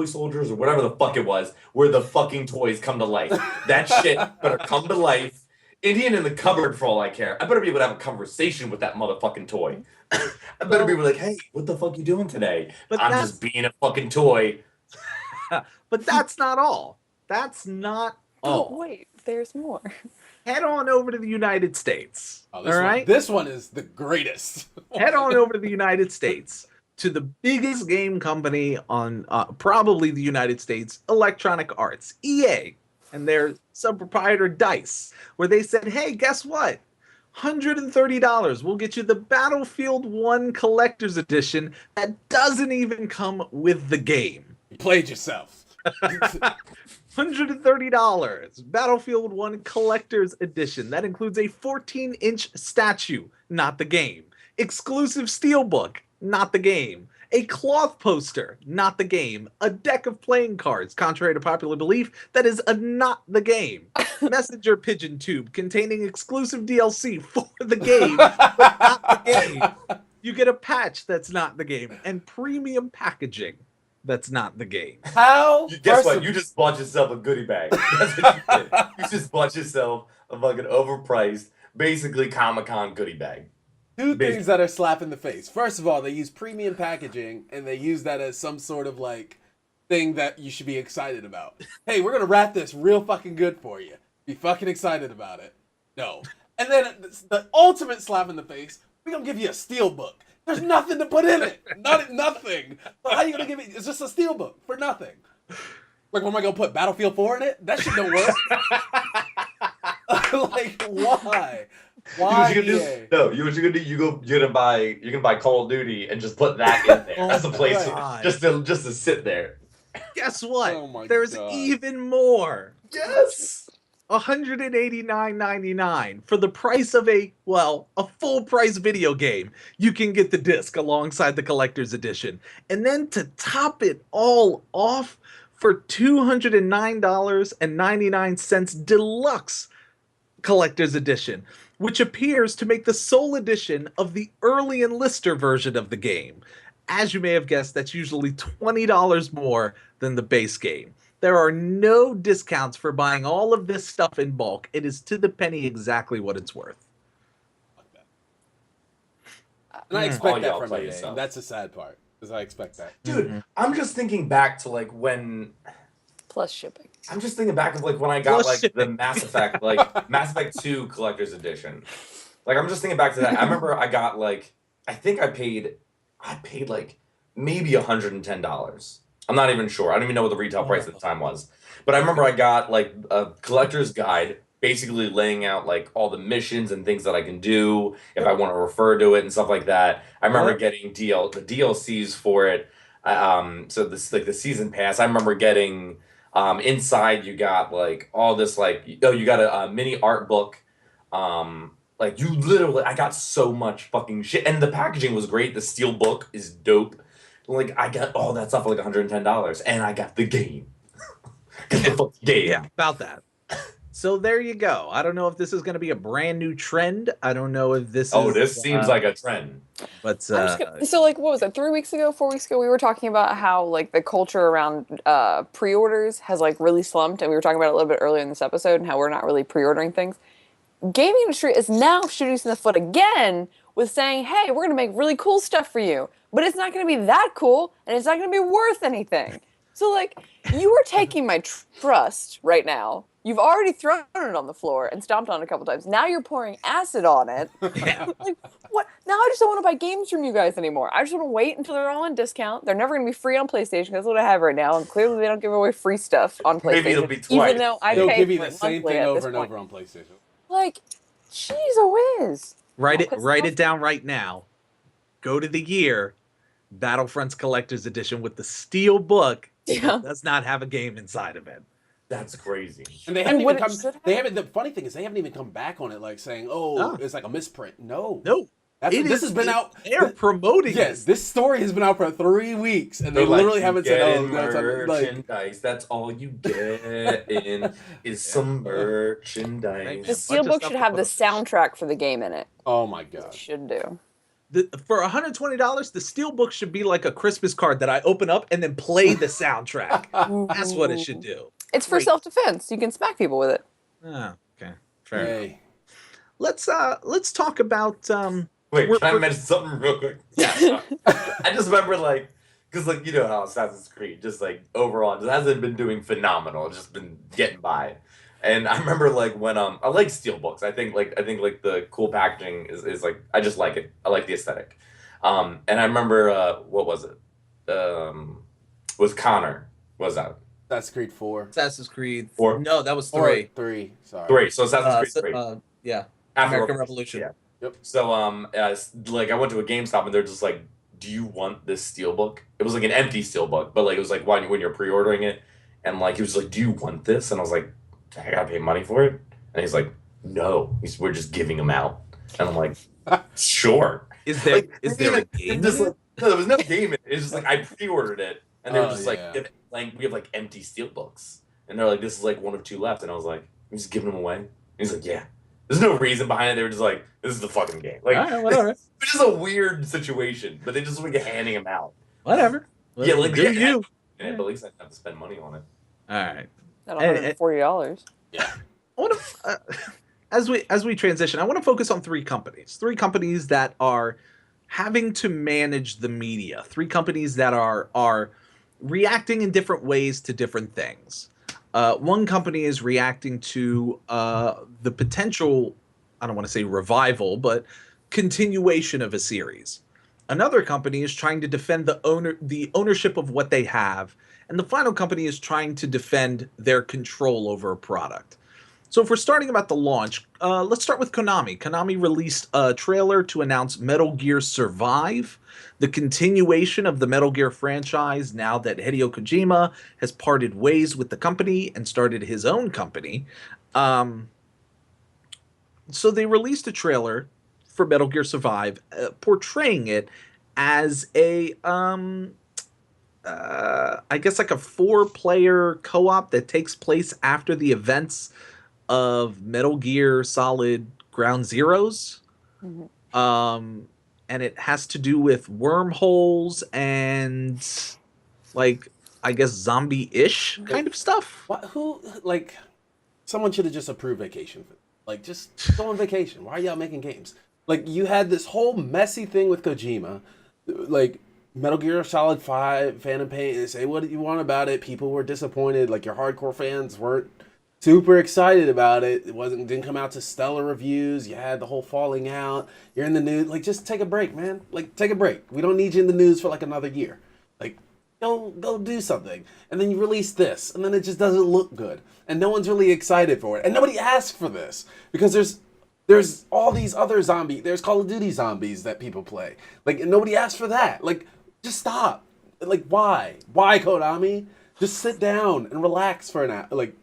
Soldiers or whatever the fuck it was, where the fucking toys come to life. That shit better come to life. Indian in the cupboard for all I care. I better be able to have a conversation with that motherfucking toy. I better be able to like, hey, what the fuck you doing today? But I'm just being a fucking toy. But that's not all. That's not all. Oh wait, there's more. Head on over to the United States. Oh, All right. This one is the greatest. Head on over to the United States to the biggest game company on probably the United States, Electronic Arts, EA, and their sub-proprietor DICE, where they said, hey, guess what? $130 will get you the Battlefield 1 Collector's Edition that doesn't even come with the game. You played yourself. $130 Battlefield 1 Collector's Edition. That includes a 14-inch statue, not the game. Exclusive steelbook, not the game. A cloth poster, not the game. A deck of playing cards, contrary to popular belief, that is not the game. Messenger pigeon tube containing exclusive DLC for the game, but not the game. You get a patch that's not the game, and premium packaging that's not the game. How? Guess what? You just bought yourself a goodie bag. That's what you did. You just bought yourself a fucking overpriced, basically Comic-Con goodie bag. Two things that are slap in the face. First of all, they use premium packaging, and they use that as some sort of like thing that you should be excited about. Hey, we're gonna wrap this real fucking good for you. Be fucking excited about it. No. And then the ultimate slap in the face, we're gonna give you a steelbook. There's nothing to put in it. Nothing. So how are you gonna give me? It's just a steelbook for nothing. Like, what am I gonna put Battlefield 4 in it? That shit don't work. Like, why? Why? You know what you're gonna do? You're gonna buy Call of Duty and just put that in there as a place just to sit there. Guess what? Oh my There's God. even more. Yes. $189.99 for the price of a full price video game. You can get the disc alongside the collector's edition. And then to top it all off, for $209.99 deluxe collector's edition, which appears to make the sole edition of the early enlister version of the game. As you may have guessed, that's usually $20 more than the base game. There are no discounts for buying all of this stuff in bulk. It is to the penny exactly what it's worth. And I expect that y'all from play EA. yourself. That's the sad part, is I expect that. Dude, I'm just thinking back to like when. Plus shipping. I'm just thinking back of like when I got Plus like the shipping. Mass Effect, like Mass Effect 2 Collector's Edition. Like I'm just thinking back to that. I remember I got like I think I paid like maybe $110. I'm not even sure. I don't even know what the retail price at the time was. But I remember I got like a collector's guide basically laying out like all the missions and things that I can do if I want to refer to it and stuff like that. I remember getting the DLCs for it. So this like the season pass. I remember getting inside you got like all this like you got a mini art book. Like you literally I got so much fucking shit and the packaging was great. The steel book is dope. Like I got all that stuff for like $110 and I got the game. Got the fucking game. Yeah, about that. So there you go. I don't know if this is going to be a brand new trend. I don't know if this This seems like a trend. But So like what was it, 3 weeks ago, 4 weeks ago, we were talking about how like the culture around pre-orders has like really slumped, and we were talking about it a little bit earlier in this episode and how we're not really pre-ordering things. Gaming industry is now shooting us in the foot again with saying, hey, we're going to make really cool stuff for you, but it's not going to be that cool and it's not going to be worth anything. So like you are taking my trust right now. You've already thrown it on the floor and stomped on it a couple times. Now you're pouring acid on it. Yeah. Like, what? Now I just don't want to buy games from you guys anymore. I just want to wait until they're all on discount. They're never going to be free on PlayStation. That's what I have right now. And clearly they don't give away free stuff on PlayStation. Maybe it'll be twice. Even though I They'll pay give you for the it same monthly thing at over this and point. over on PlayStation. Like, jeez a whiz. write Because it down right now. Go to the year Battlefront's Collector's Edition with the steel book. Yeah. It does not have a game inside of it. That's crazy. And they haven't what even it come. should They have? haven't. The funny thing is, they haven't even come back on it, like saying, "Oh, No. it's like a misprint." No, No. This has been out. They're promoting Yes, it. this story has been out for 3 weeks, and they They're like, literally "You haven't said, getting "Oh, that's like." merchandise. That's all you get in is some merchandise." The bunch of Steelbook stuff should to have put the up. soundtrack for the game in it. Oh my It god! should do. For $120, the steelbook should be like a Christmas card that I open up and then play the soundtrack. That's what it should do. It's for Great. self-defense. You can smack people with it. Oh, okay, fair enough. Hey, Let's talk about Wait, we're- can I we're- mention something real quick? Yeah. I just remember like, because like you know how Assassin's Creed just like overall just hasn't been doing phenomenal. It's just been getting by. And I remember like when I like steelbooks. I think like the cool packaging is like I just like it. I like the aesthetic. And I remember what was it? With Connor. What was that? that's Creed 4 Assassin's Creed. 4? No, that was or 3. 3. Sorry, 3. So Assassin's Creed 3. Yeah, After American Revolution. Yeah. Yep. So like I went to a GameStop and they're just like, "Do you want this steelbook?" It was like an empty steelbook, but like it was like when you're pre-ordering it, and like he was like, "Do you want this?" And I was like, "I gotta pay money for it." And he's like, "No, we're just giving them out." And I'm like, "Sure." Is there Like, is there a game? Just, in it? like, no, there was no game. In it. It's just like I pre-ordered it, and they were Oh, just yeah. like, we have like empty steelbooks, and they're like, "This is like one of 2 left," and I was like, "I'm just giving them away." And he's like, "Yeah." There's no reason behind it. They were just like, "This is the fucking game." Like, All right, whatever. it's just a weird situation, but they just like handing them out. Whatever. Yeah, like do you. But at least I didn't have to spend money on it. All right. At And- $140. I want to, as we transition, I want to focus on 3 companies. 3 companies that are having to manage the media. 3 companies that are reacting in different ways to different things. One company is reacting to the potential, I don't want to say revival, but continuation of a series. Another company is trying to defend the ownership of what they have, and the final company is trying to defend their control over a product. So if we're starting about the launch, let's start with Konami. Konami released a trailer to announce Metal Gear Survive, the continuation of the Metal Gear franchise now that Hideo Kojima has parted ways with the company and started his own company. So they released a trailer for Metal Gear Survive, portraying it as a I guess like a 4-player co-op that takes place after the events of Metal Gear Solid Ground Zeroes. And it has to do with wormholes and like I guess zombie-ish kind of stuff. What? Who? Like, someone should have just approved vacation. Like, just go on vacation. Why are y'all making games? Like, you had this whole messy thing with Kojima, like Metal Gear Solid 5, Phantom Pain. Say what you want about it. People were disappointed. Like, your hardcore fans weren't super excited about it. It didn't come out to stellar reviews. You had the whole falling out. You're in the news. Like, just take a break, man. Like, take a break. We don't need you in the news for like another year. Like, go do something. And then you release this, and then it just doesn't look good. And no one's really excited for it. And nobody asked for this because there's all these other there's Call of Duty zombies that people play. Like, and nobody asked for that. Like, just stop. Like, why? Why, Konami? Just sit down and relax for an hour. Like,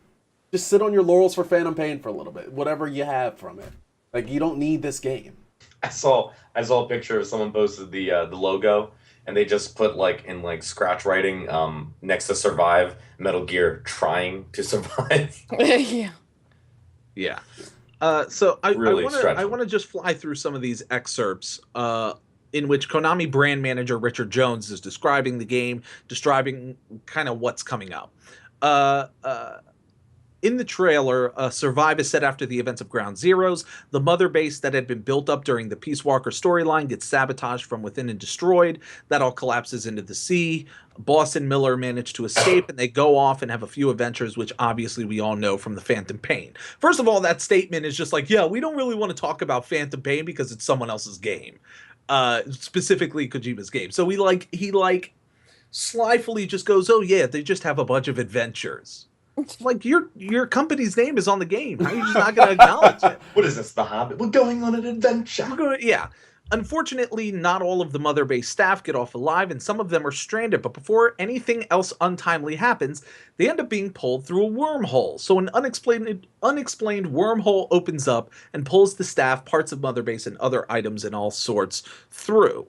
just sit on your laurels for Phantom Pain for a little bit. Whatever you have from it. Like, you don't need this game. I saw a picture of someone posted the logo, and they just put like in like scratch writing next to Survive, Metal Gear trying to survive. Yeah. So I Really want to just fly through some of these excerpts in which Konami brand manager Richard Jones is describing the game, describing kind of what's coming up. In the trailer, Survive is set after the events of Ground Zeroes. The mother base that had been built up during the Peace Walker storyline gets sabotaged from within and destroyed. That all collapses into the sea. Boss and Miller manage to escape, and they go off and have a few adventures, which obviously we all know from the Phantom Pain. First of all, that statement is just like, yeah, we don't really want to talk about Phantom Pain because it's someone else's game. Specifically Kojima's game. So he slyfully just goes, oh yeah, they just have a bunch of adventures. Like, your company's name is on the game. How are you just not going to acknowledge it? What is this, The Hobbit? We're going on an adventure. Yeah. Unfortunately, not all of the Mother Base staff get off alive, and some of them are stranded. But before anything else untimely happens, they end up being pulled through a wormhole. So an unexplained wormhole opens up and pulls the staff, parts of Mother Base, and other items and all sorts through.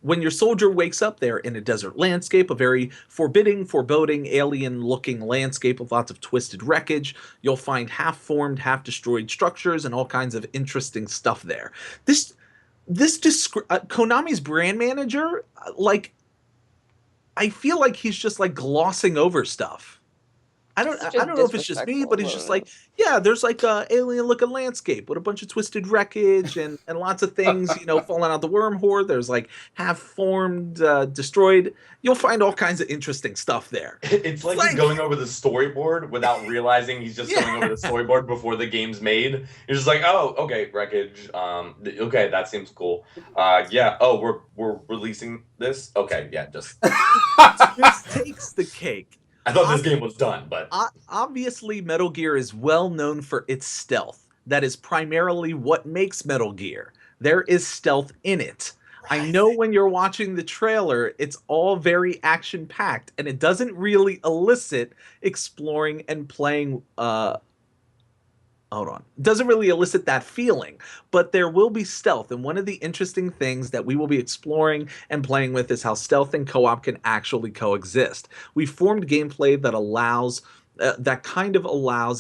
When your soldier wakes up there in a desert landscape, a very forbidding, foreboding, alien-looking landscape with lots of twisted wreckage, you'll find half-formed, half-destroyed structures and all kinds of interesting stuff there. Konami's brand manager, like, I feel like he's just like glossing over stuff. I don't know if it's just me, but he's just like, yeah, there's like a alien-looking landscape with a bunch of twisted wreckage and lots of things, falling out the wormhole. There's like half-formed, destroyed. You'll find all kinds of interesting stuff there. It's like he's going over the storyboard without realizing he's just going over the storyboard before the game's made. You're just like, oh, okay, wreckage. Okay, that seems cool. Yeah. Oh, we're releasing this. Okay, yeah, just this takes the cake. I thought this game was done, but obviously Metal Gear is well known for its stealth. That is primarily what makes Metal Gear. There is stealth in it. Right. I know when you're watching the trailer, it's all very action-packed, and it doesn't really elicit exploring and playing It doesn't really elicit that feeling, but there will be stealth. And one of the interesting things that we will be exploring and playing with is how stealth and co-op can actually coexist. We formed gameplay that allows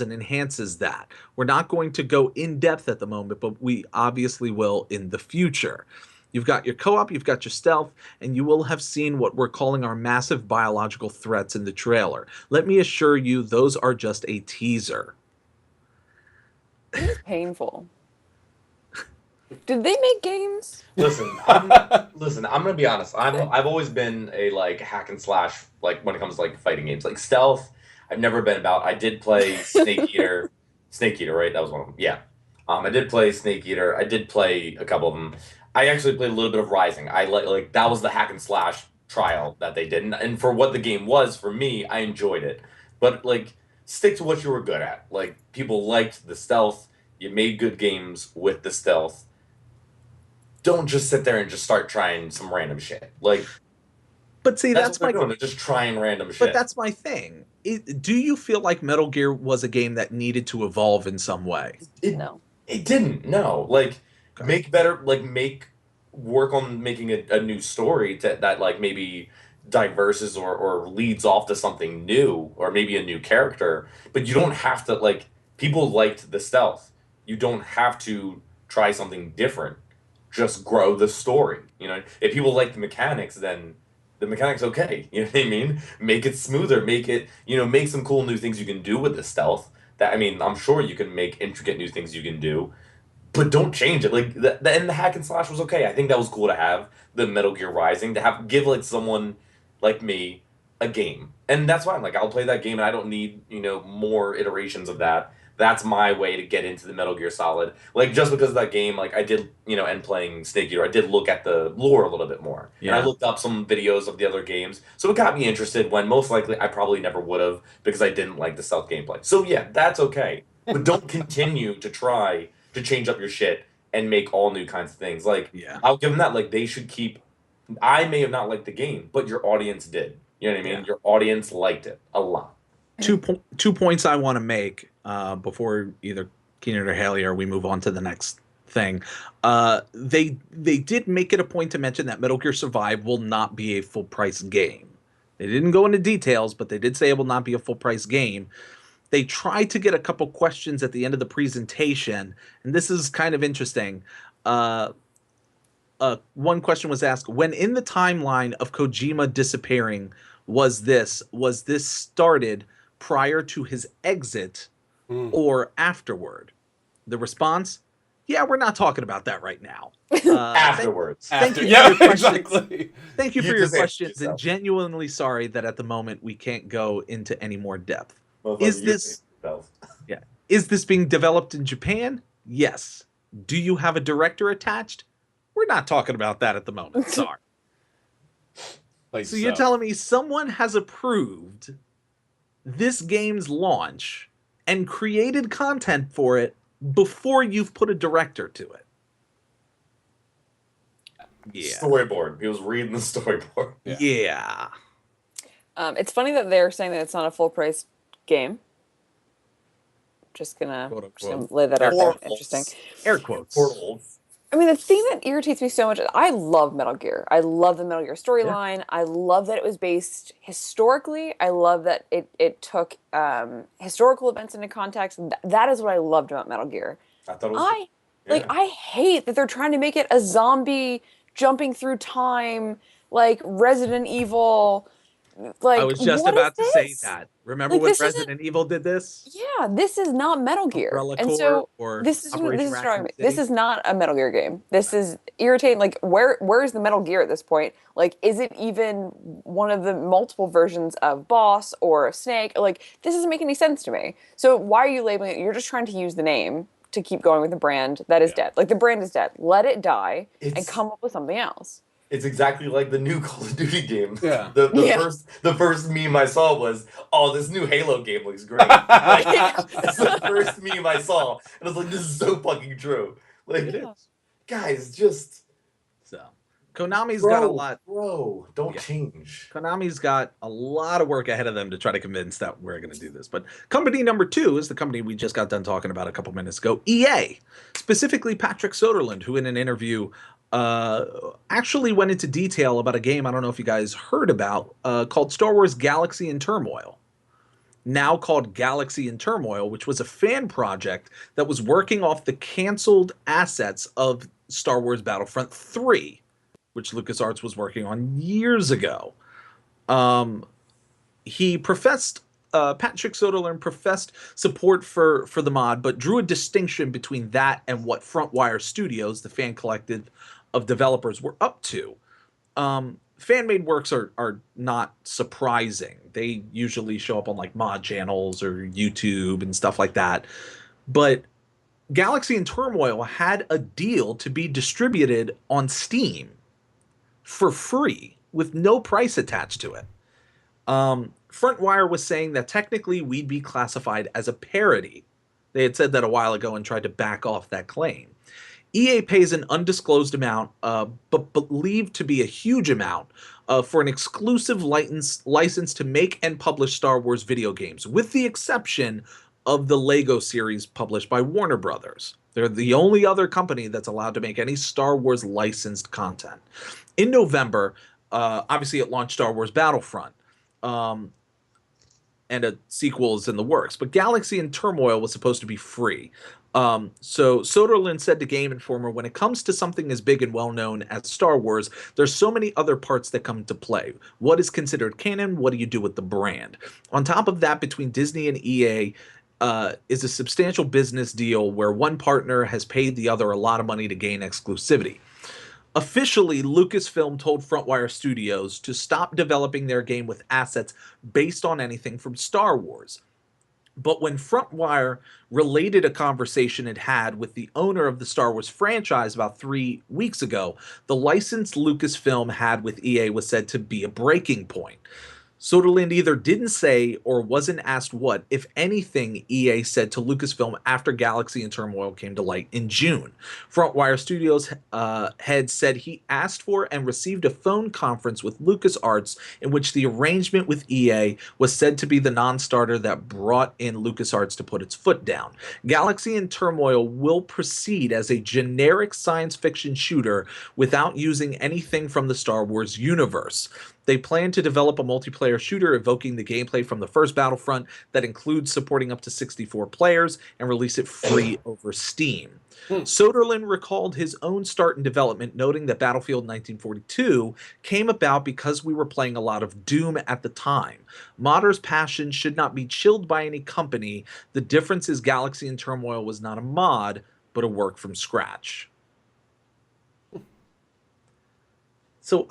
and enhances that. We're not going to go in depth at the moment, but we obviously will in the future. You've got your co-op, you've got your stealth, and you will have seen what we're calling our massive biological threats in the trailer. Let me assure you, those are just a teaser. It's painful. Did they make games? Listen, I'm gonna be honest. I've always been a like hack and slash, like when it comes to like fighting games, like stealth. I've never been about. I did play Snake Eater. Snake Eater, right? That was one of them. Yeah. I did play Snake Eater. I did play a couple of them. I actually played a little bit of Rising. I like that was the hack and slash trial that they did, and for what the game was for me, I enjoyed it. But like stick to what you were good at. Like, people liked the stealth. You made good games with the stealth. Don't just sit there and just start trying some random shit. Like, But see, that's what they're doing. They're just trying random shit. But that's my thing. Do you feel like Metal Gear was a game that needed to evolve in some way? No. It didn't. No. Like, Okay. make better. Like, work on making a new story that like maybe diverses or leads off to something new, or maybe a new character. But you don't have to, like, people liked the stealth. You don't have to try something different. Just grow the story. You know, if people like the mechanics, then the mechanics okay. You know what I mean? Make it smoother. Make it, make some cool new things you can do with the stealth. That, I mean, I'm sure you can make intricate new things you can do, but don't change it. Like, and the hack and slash was okay. I think that was cool to have the Metal Gear Rising, to give like someone like me a game, and that's fine. Like, I'll play that game, and I don't need more iterations of that. That's my way to get into the Metal Gear Solid. Like, just because of that game, like, I did, and playing Snake Eater, I did look at the lore a little bit more. Yeah. And I looked up some videos of the other games, so it got me interested when most likely I probably never would have, because I didn't like the stealth gameplay. So yeah, that's okay. But don't continue to try to change up your shit and make all new kinds of things. Like, Yeah. I'll give them that. Like, they should keep... I may have not liked the game, but your audience did. You know what I mean? Yeah. Your audience liked it a lot. 2 points I want to make before either Keenan or Haley or we move on to the next thing. They did make it a point to mention that Metal Gear Survive will not be a full price game. They didn't go into details, but they did say it will not be a full price game. They tried to get a couple questions at the end of the presentation, and this is kind of interesting. One question was asked: when in the timeline of Kojima disappearing, was this started prior to his exit or afterward? The response: yeah, we're not talking about that right now. Afterwards. Thank you for Yeah, your questions. exactly. Thank you You for your just answered questions, and yourself. genuinely sorry that at the moment we can't go into any more depth. Motherfucker, Is you this- hate yourself. Is this being developed in Japan? Yes. Do you have a director attached? We're not talking about that at the moment. Sorry. Like, So you're telling me someone has approved this game's launch and created content for it before you've put a director to it? Yeah. Storyboard. He was reading the storyboard. Yeah. It's funny that they're saying that it's not a full price game. Just gonna lay that out there. Portals. Interesting. Air quotes. Portals. I mean, the thing that irritates me so much, I love Metal Gear. I love the Metal Gear storyline. I love that it was based historically. I love that it took historical events into context. That is what I loved about Metal Gear. I thought it was... I hate that they're trying to make it a zombie jumping through time, like Resident Evil. Like, I was just what about to is say this? that. Remember Like, when this isn't- Resident Evil did this? Yeah, this is not Metal Gear. Umbrella And Corps so or this is Operation what Raccoon this City? is not a Metal Gear game. This is irritating. Like, where is the Metal Gear at this point? Like, is it even one of the multiple versions of Boss or Snake? Like, this doesn't make any sense to me. So why are you labeling it? You're just trying to use the name to keep going with the brand that is dead. Like, the brand is dead. Let it die and come up with something else. It's exactly like the new Call of Duty game. Yeah. The first meme I saw was, "Oh, this new Halo game looks great." Like, that's the first meme I saw, and I was like, "This is so fucking true." Like, It is. guys, just So, Konami's got a lot. Bro, don't Yeah. change. Konami's got a lot of work ahead of them to try to convince that we're going to do this. But company number 2 is the company we just got done talking about a couple minutes ago, EA. Specifically, Patrick Soderlund, who in an interview actually went into detail about a game I don't know if you guys heard about called Star Wars Galaxy in Turmoil. Now called Galaxy in Turmoil, which was a fan project that was working off the canceled assets of Star Wars Battlefront 3, which LucasArts was working on years ago. He professed, Patrick Soderlund professed support for the mod, but drew a distinction between that and what Frontwire Studios, the fan collective of developers, were up to. Fan-made works are not surprising. They usually show up on like mod channels or YouTube and stuff like that. But Galaxy in Turmoil had a deal to be distributed on Steam for free with no price attached to it. Frontwire was saying that technically we'd be classified as a parody. They had said that a while ago and tried to back off that claim. EA pays an undisclosed amount, but believed to be a huge amount, for an exclusive license to make and publish Star Wars video games, with the exception of the Lego series published by Warner Brothers. They're the only other company that's allowed to make any Star Wars licensed content. In November, obviously it launched Star Wars Battlefront. And a sequel is in the works. But Galaxy and Turmoil was supposed to be free. So Soderlund said to Game Informer, when it comes to something as big and well-known as Star Wars, there's so many other parts that come into play. What is considered canon? What do you do with the brand? On top of that, between Disney and EA is a substantial business deal where one partner has paid the other a lot of money to gain exclusivity. Officially, Lucasfilm told Frontwire Studios to stop developing their game with assets based on anything from Star Wars. But when Frontwire related a conversation it had with the owner of the Star Wars franchise about 3 weeks ago, the license Lucasfilm had with EA was said to be a breaking point. Soderlund either didn't say or wasn't asked what, if anything, EA said to Lucasfilm after Galaxy and Turmoil came to light in June. Frontwire Studios head said he asked for and received a phone conference with LucasArts in which the arrangement with EA was said to be the non-starter that brought in LucasArts to put its foot down. Galaxy and Turmoil will proceed as a generic science fiction shooter without using anything from the Star Wars universe. They plan to develop a multiplayer shooter evoking the gameplay from the first Battlefront that includes supporting up to 64 players and release it free over Steam. Soderlund recalled his own start in development, noting that Battlefield 1942 came about because we were playing a lot of Doom at the time. Modders' passion should not be chilled by any company. The difference is Galaxy and Turmoil was not a mod, but a work from scratch. So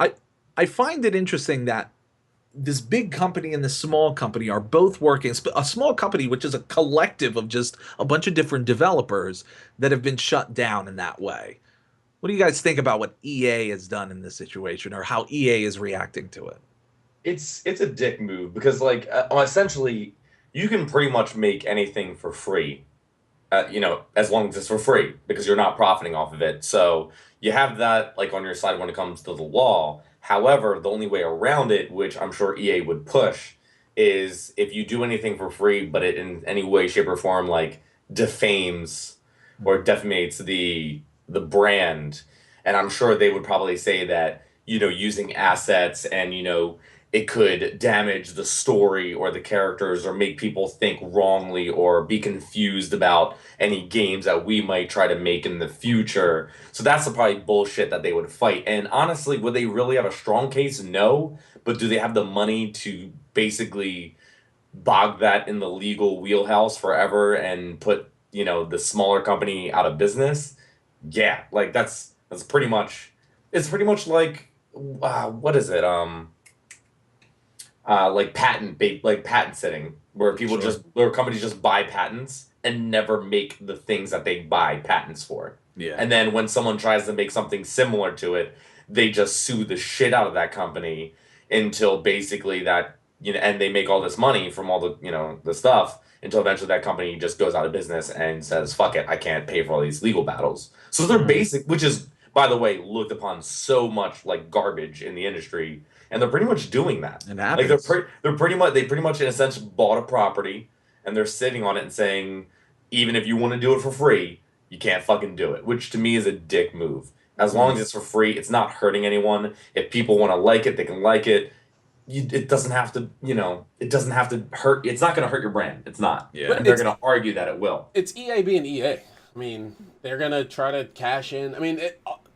I find it interesting that this big company and this small company are both working. A small company, which is a collective of just a bunch of different developers that have been shut down in that way. What do you guys think about what EA has done in this situation, or how EA is reacting to it? It's a dick move because, like, essentially, you can pretty much make anything for free, as long as it's for free, because you're not profiting off of it. So you have that, like, on your side when it comes to the law. However, the only way around it, which I'm sure EA would push, is if you do anything for free, but it in any way, shape, or form, like, defames or defamates the brand. And I'm sure they would probably say that, using assets and, it could damage the story or the characters or make people think wrongly or be confused about any games that we might try to make in the future. So that's the probably bullshit that they would fight. And honestly, would they really have a strong case? No. But do they have the money to basically bog that in the legal wheelhouse forever and put, the smaller company out of business? Yeah, like that's pretty much, it's pretty much like, what is it? Like patent sitting, where where companies just buy patents and never make the things that they buy patents for. Yeah. And then when someone tries to make something similar to it, they just sue the shit out of that company until basically that, and they make all this money from all the, the stuff until eventually that company just goes out of business and says, fuck it, I can't pay for all these legal battles. So they're basic, which is, by the way, looked upon so much like garbage in the industry. And they're pretty much doing that. It like happens. they pretty much in a sense bought a property and they're sitting on it and saying, even if you want to do it for free, you can't fucking do it, which to me is a dick move. As long as it's for free, it's not hurting anyone. If people want to like it, they can like it. It doesn't have to, it doesn't have to hurt. It's not going to hurt your brand. It's not. Yeah. And they're going to argue that it will. It's EA being EA. I mean, they're going to try to cash in. I mean,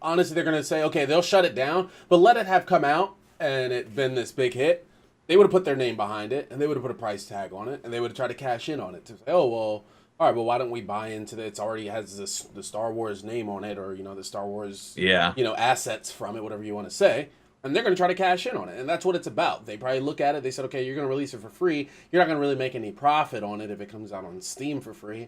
honestly, they're going to say, okay, they'll shut it down, but let it have come out and it been this big hit. They would have put their name behind it, and they would have put a price tag on it, and they would have tried to cash in on it to say, oh, well, all right, well, why don't we buy into it? It's already has the Star Wars name on it, or, the Star Wars, assets from it, whatever you want to say. And they're going to try to cash in on it, and that's what it's about. They probably look at it, they said, okay, you're going to release it for free. You're not going to really make any profit on it if it comes out on Steam for free.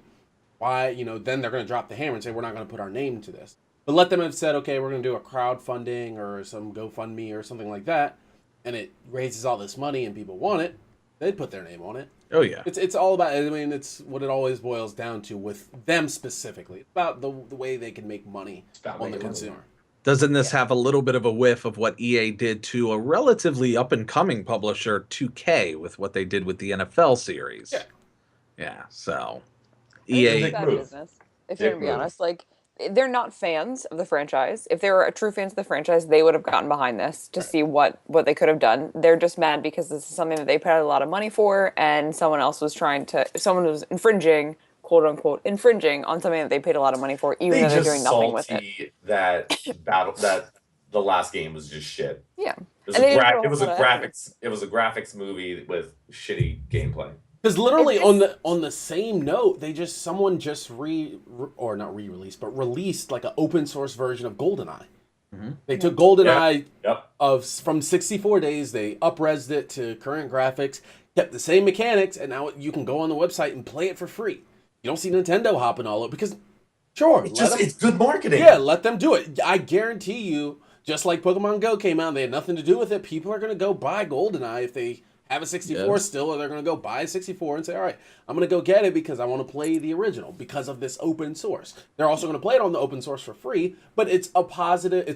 Why, then they're going to drop the hammer and say, we're not going to put our name to this. But let them have said, okay, we're going to do a crowdfunding or some GoFundMe or something like that, and it raises all this money and people want it, they'd put their name on it. Oh yeah. It's all about. I mean, it's what it always boils down to with them specifically. It's about the way they can make money on the consumer. Doesn't this have a little bit of a whiff of what EA did to a relatively up-and-coming publisher, 2K, with what they did with the NFL series? Yeah. Yeah, so It's EA... bad business, if you're going to be honest. Like, they're not fans of the franchise. If they were true fans of the franchise, they would have gotten behind this to see what they could have done. They're just mad because this is something that they paid a lot of money for, and someone was infringing, quote unquote, infringing on something that they paid a lot of money for, even though they're doing nothing with it. That the last game was just shit. Yeah. It was a graphics movie with shitty gameplay. Because literally on the same note, someone just released like an open source version of GoldenEye. Mm-hmm. They took GoldenEye from 64 days, they up-resed it to current graphics, kept the same mechanics, and now you can go on the website and play it for free. You don't see Nintendo hopping all over because it's good marketing. Yeah, let them do it. I guarantee you, just like Pokemon Go came out, they had nothing to do with it. People are gonna go buy GoldenEye if they have a 64 still, or they're going to go buy a 64 and say, all right, I'm going to go get it because I want to play the original because of this open source. They're also going to play it on the open source for free, but it's a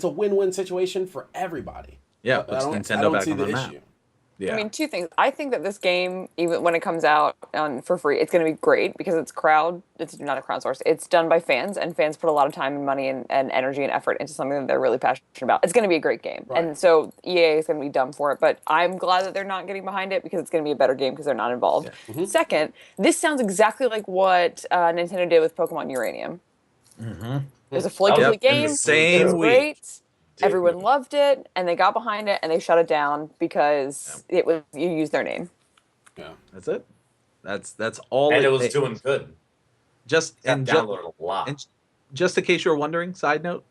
win-win situation for everybody. Yeah, puts Nintendo back on the map. Yeah. I mean, two things. I think that this game, even when it comes out for free, it's going to be great because it's not a crowdsource. It's done by fans, and fans put a lot of time and money and energy and effort into something that they're really passionate about. It's going to be a great game. Right. And so EA is going to be dumb for it, but I'm glad that they're not getting behind it because it's going to be a better game because they're not involved. Yeah. Mm-hmm. Second, this sounds exactly like what Nintendo did with Pokemon Uranium. Mm-hmm. It was a flaky game. It was great. Everyone loved it, and they got behind it, and they shut it down because you used their name. Yeah, that's it. That's all. And it was doing good. Downloaded a lot. And just in case you're wondering, side note: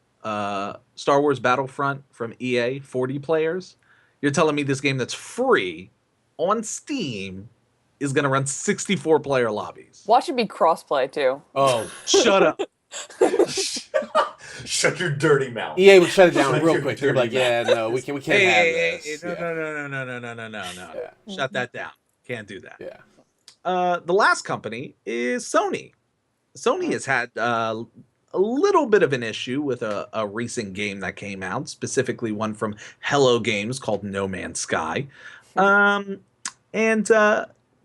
Star Wars Battlefront from EA, 40 players. You're telling me this game that's free on Steam is going to run 64-player lobbies? Watch it be crossplay too. Oh, shut up. Shut your dirty mouth. EA would shut it down real quick. They're like, yeah, no, we can't have this. No. Yeah. Shut that down. Can't do that. Yeah. The last company is Sony. Sony has had a little bit of an issue with a recent game that came out, specifically one from Hello Games called No Man's Sky.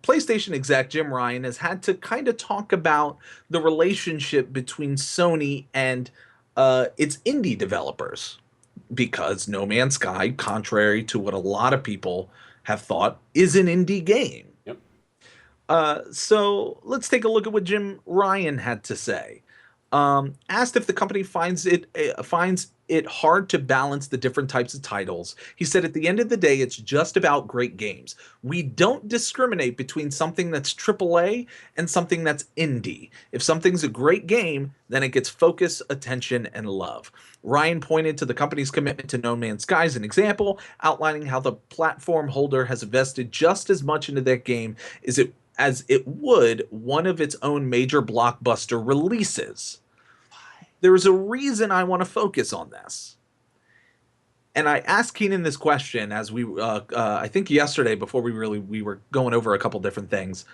PlayStation exec Jim Ryan has had to kind of talk about the relationship between Sony and its indie developers, because No Man's Sky, contrary to what a lot of people have thought, is an indie game. Yep. So let's take a look at what Jim Ryan had to say. Asked if the company finds it hard to balance the different types of titles, he said, at the end of the day, it's just about great games. We don't discriminate between something that's AAA and something that's indie. If something's a great game, then it gets focus, attention, and love. Ryan pointed to the company's commitment to No Man's Sky as an example, outlining how the platform holder has invested just as much into that game as it would one of its own major blockbuster releases. There is a reason I want to focus on this. And I asked Keenan this question as I think yesterday before we were going over a couple different things.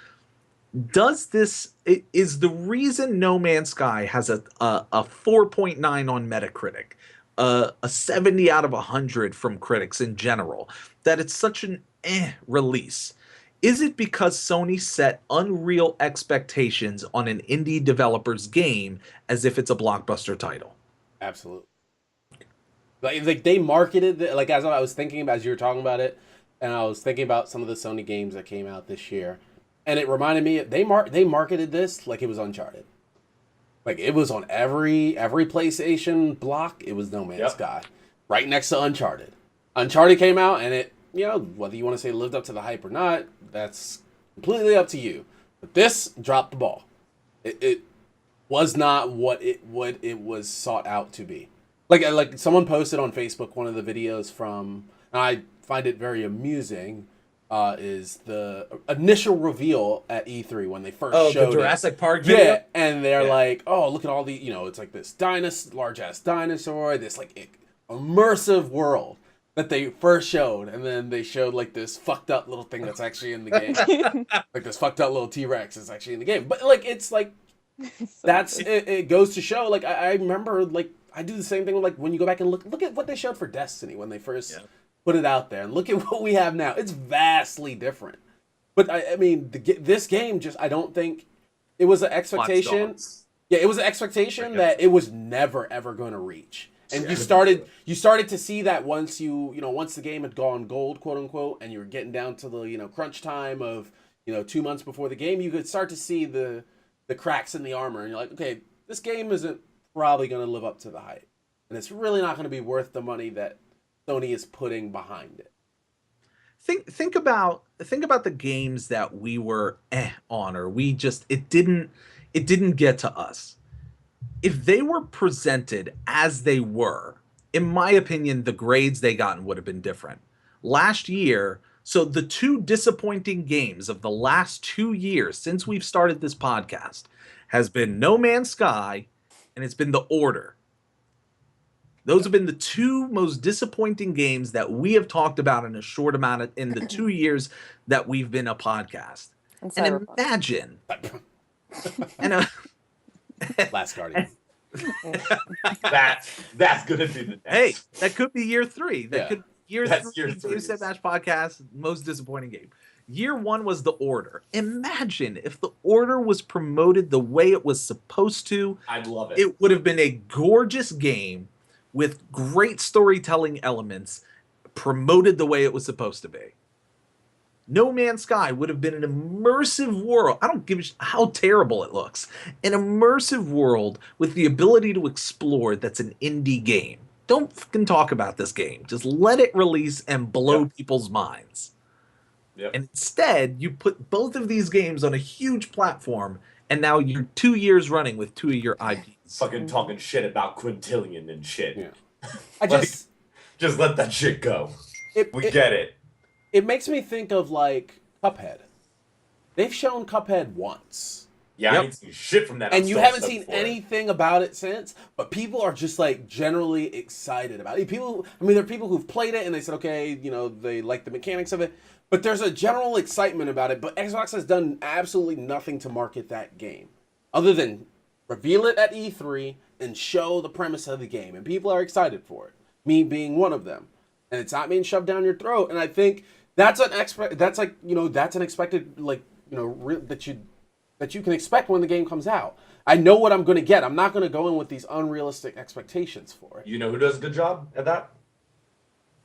Is the reason No Man's Sky has a 4.9 on Metacritic, a 70 out of 100 from critics in general, that it's such an release? Is it because Sony set unreal expectations on an indie developer's game as if it's a blockbuster title? Absolutely. Like they marketed it, like as I was thinking about, as you were talking about it, and I was thinking about some of the Sony games that came out this year, and it reminded me they marketed this like it was Uncharted. Like it was on every PlayStation block. It was No Man's Sky, right next to Uncharted. Uncharted came out, and it, whether you want to say lived up to the hype or not, that's completely up to you. But this dropped the ball. It was not what it was sought out to be. Like someone posted on Facebook one of the videos from, and I find it very amusing, is the initial reveal at E3 when they first showed the Jurassic Park video? Yeah, and they're like, oh, look at all the, it's like this large-ass dinosaur, this like immersive world. that they first showed, and then they showed like this fucked up little thing that's actually in the game, like this fucked up little T-Rex is actually in the game. But like it's like that's it, it goes to show. Like I remember like I do the same thing with like when you go back and look at what they showed for Destiny when they first put it out there, and look at what we have now. It's vastly different. But I mean, this game just I don't think it was an expectation. Yeah, it was an expectation that it was never ever going to reach. And you started to see that once once the game had gone gold, quote unquote, and you were getting down to the crunch time of 2 months before the game, you could start to see the cracks in the armor, and you're like, okay, this game isn't probably going to live up to the hype, and it's really not going to be worth the money that Sony is putting behind it. Think about the games that we were on, or we just it didn't get to us. If they were presented as they were, in my opinion, the grades they gotten would have been different. Last year, so the two disappointing games of the last 2 years since we've started this podcast has been No Man's Sky and it's been The Order. Those have been the two most disappointing games that we have talked about in a short amount in the 2 years that we've been a podcast. And imagine Last Guardian. that's gonna be the next. Hey, that could be year 3. That could year That's 3 year 3. Game.Set.Match podcast, most disappointing game. Year 1 was The Order. Imagine if The Order was promoted the way it was supposed to. I'd love it. It would have been a gorgeous game with great storytelling elements, promoted the way it was supposed to be. No Man's Sky would have been an immersive world. I don't give a how terrible it looks. An immersive world with the ability to explore that's an indie game. Don't fucking talk about this game. Just let it release and blow people's minds. Yep. And instead, you put both of these games on a huge platform, and now you're 2 years running with 2 of your IPs. Fucking talking shit about Quintillion and shit. Yeah. Just let that shit go. We get it. It makes me think of like Cuphead. They've shown Cuphead once. Yeah, I ain't seen shit from that. And you haven't seen anything about it since, but people are just like generally excited about it. There are people who've played it and they said, okay, they like the mechanics of it, but there's a general excitement about it. But Xbox has done absolutely nothing to market that game other than reveal it at E3 and show the premise of the game. And people are excited for it, me being one of them. And it's not being shoved down your throat. And I think that's an expected, that you can expect when the game comes out. I know what I'm going to get. I'm not going to go in with these unrealistic expectations for it. You know who does a good job at that?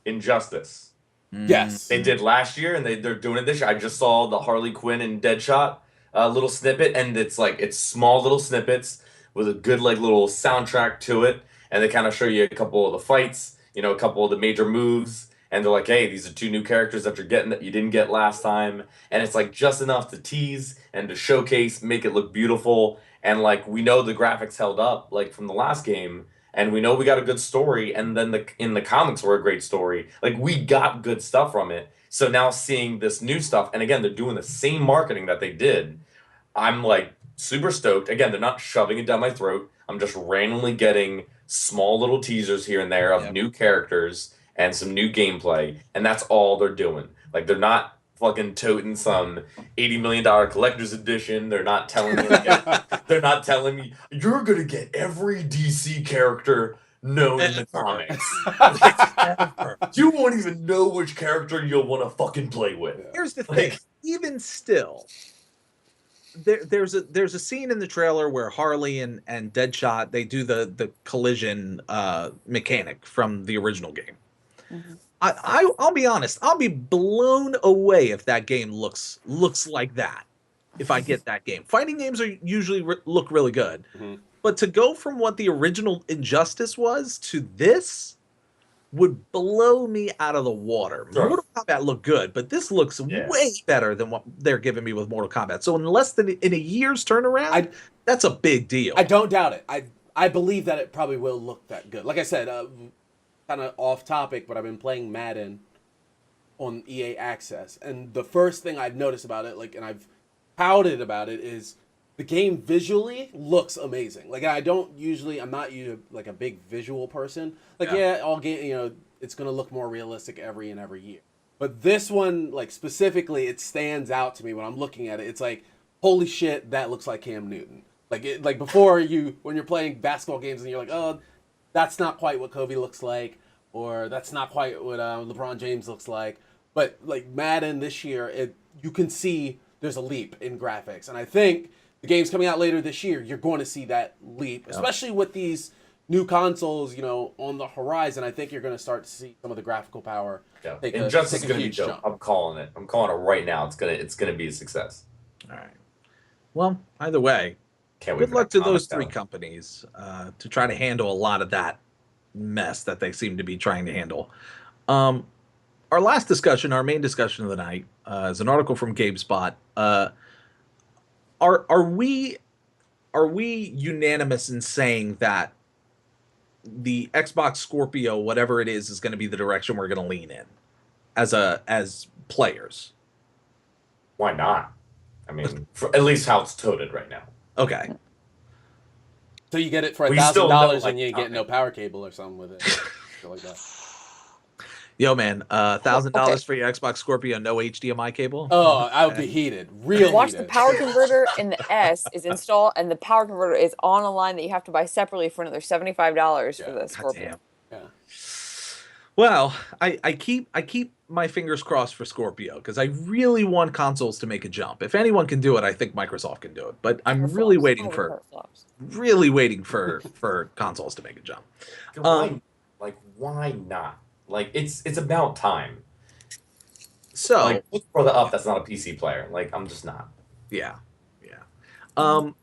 Injustice. Yes. They did last year, and they're doing it this year. I just saw the Harley Quinn and Deadshot little snippet, and it's small little snippets with a good little soundtrack to it, and they kind of show you a couple of the fights, a couple of the major moves. And they're like, hey, these are 2 new characters that you're getting that you didn't get last time. And it's just enough to tease and to showcase, make it look beautiful. And we know the graphics held up from the last game. And we know we got a good story. And then in the comics were a great story. We got good stuff from it. So now seeing this new stuff, and again, they're doing the same marketing that they did. I'm super stoked. Again, they're not shoving it down my throat. I'm just randomly getting small little teasers here and there of new characters and some new gameplay, and that's all they're doing. They're not fucking toting some $80 million collector's edition. They're not telling me you're gonna get every DC character known in the comics. You won't even know which character you'll want to fucking play with. Here's the thing. Even still, there's a scene in the trailer where Harley and Deadshot, they do the collision mechanic from the original game. Mm-hmm. I'll be honest. I'll be blown away if that game looks like that. If I get that game, fighting games are usually look really good, but to go from what the original Injustice was to this would blow me out of the water. Sure. Mortal Kombat looked good, but this looks way better than what they're giving me with Mortal Kombat. So in less than in a year's turnaround, that's a big deal. I don't doubt it. I believe that it probably will look that good. Like I said. Kind of off topic, but I've been playing Madden on EA Access, and the first thing I've noticed about it, and I've pouted about it, is the game visually looks amazing. I'm not usually a big visual person. All game, it's going to look more realistic every year. But this one, like specifically, it stands out to me when I'm looking at it. It's like, holy shit, that looks like Cam Newton. Like before when you're playing basketball games and you're like, oh, that's not quite what Kobe looks like, or that's not quite what LeBron James looks like. But like Madden this year, you can see there's a leap in graphics, and I think the games coming out later this year, you're going to see that leap, especially with these new consoles, on the horizon. I think you're going to start to see some of the graphical power. Yeah, Injustice is going to be dope. I'm calling it. I'm calling it right now. It's gonna be a success. All right. Well, either way, good luck to those three companies to try to handle a lot of that mess that they seem to be trying to handle. Our last discussion, our main discussion of the night, is an article from GameSpot. Are we unanimous in saying that the Xbox Scorpio, whatever it is going to be the direction we're going to lean in as players? Why not? I mean, for at least how it's toted right now. Okay. So you get it for $1,000 and you get no power cable or something with it. Like that. Yo, man, $1,000 for your Xbox Scorpio, no HDMI cable? Oh, I would be heated. Real Watch heated. the power converter in the S is installed, and the power converter is on a line that you have to buy separately for another $75 for the Scorpio. Yeah. Well, I keep my fingers crossed for Scorpio because I really want consoles to make a jump. If anyone can do it, I think Microsoft can do it. But I'm really waiting for consoles to make a jump. Why not? Like it's about time. So look further up. That's not a PC player. Like I'm just not. Yeah. So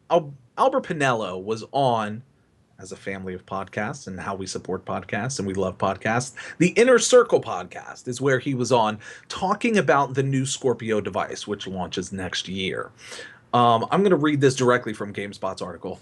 Albert Penello was on, as a family of podcasts and how we support podcasts and we love podcasts. The Inner Circle podcast is where he was on talking about the new Scorpio device, which launches next year. I'm going to read this directly from GameSpot's article.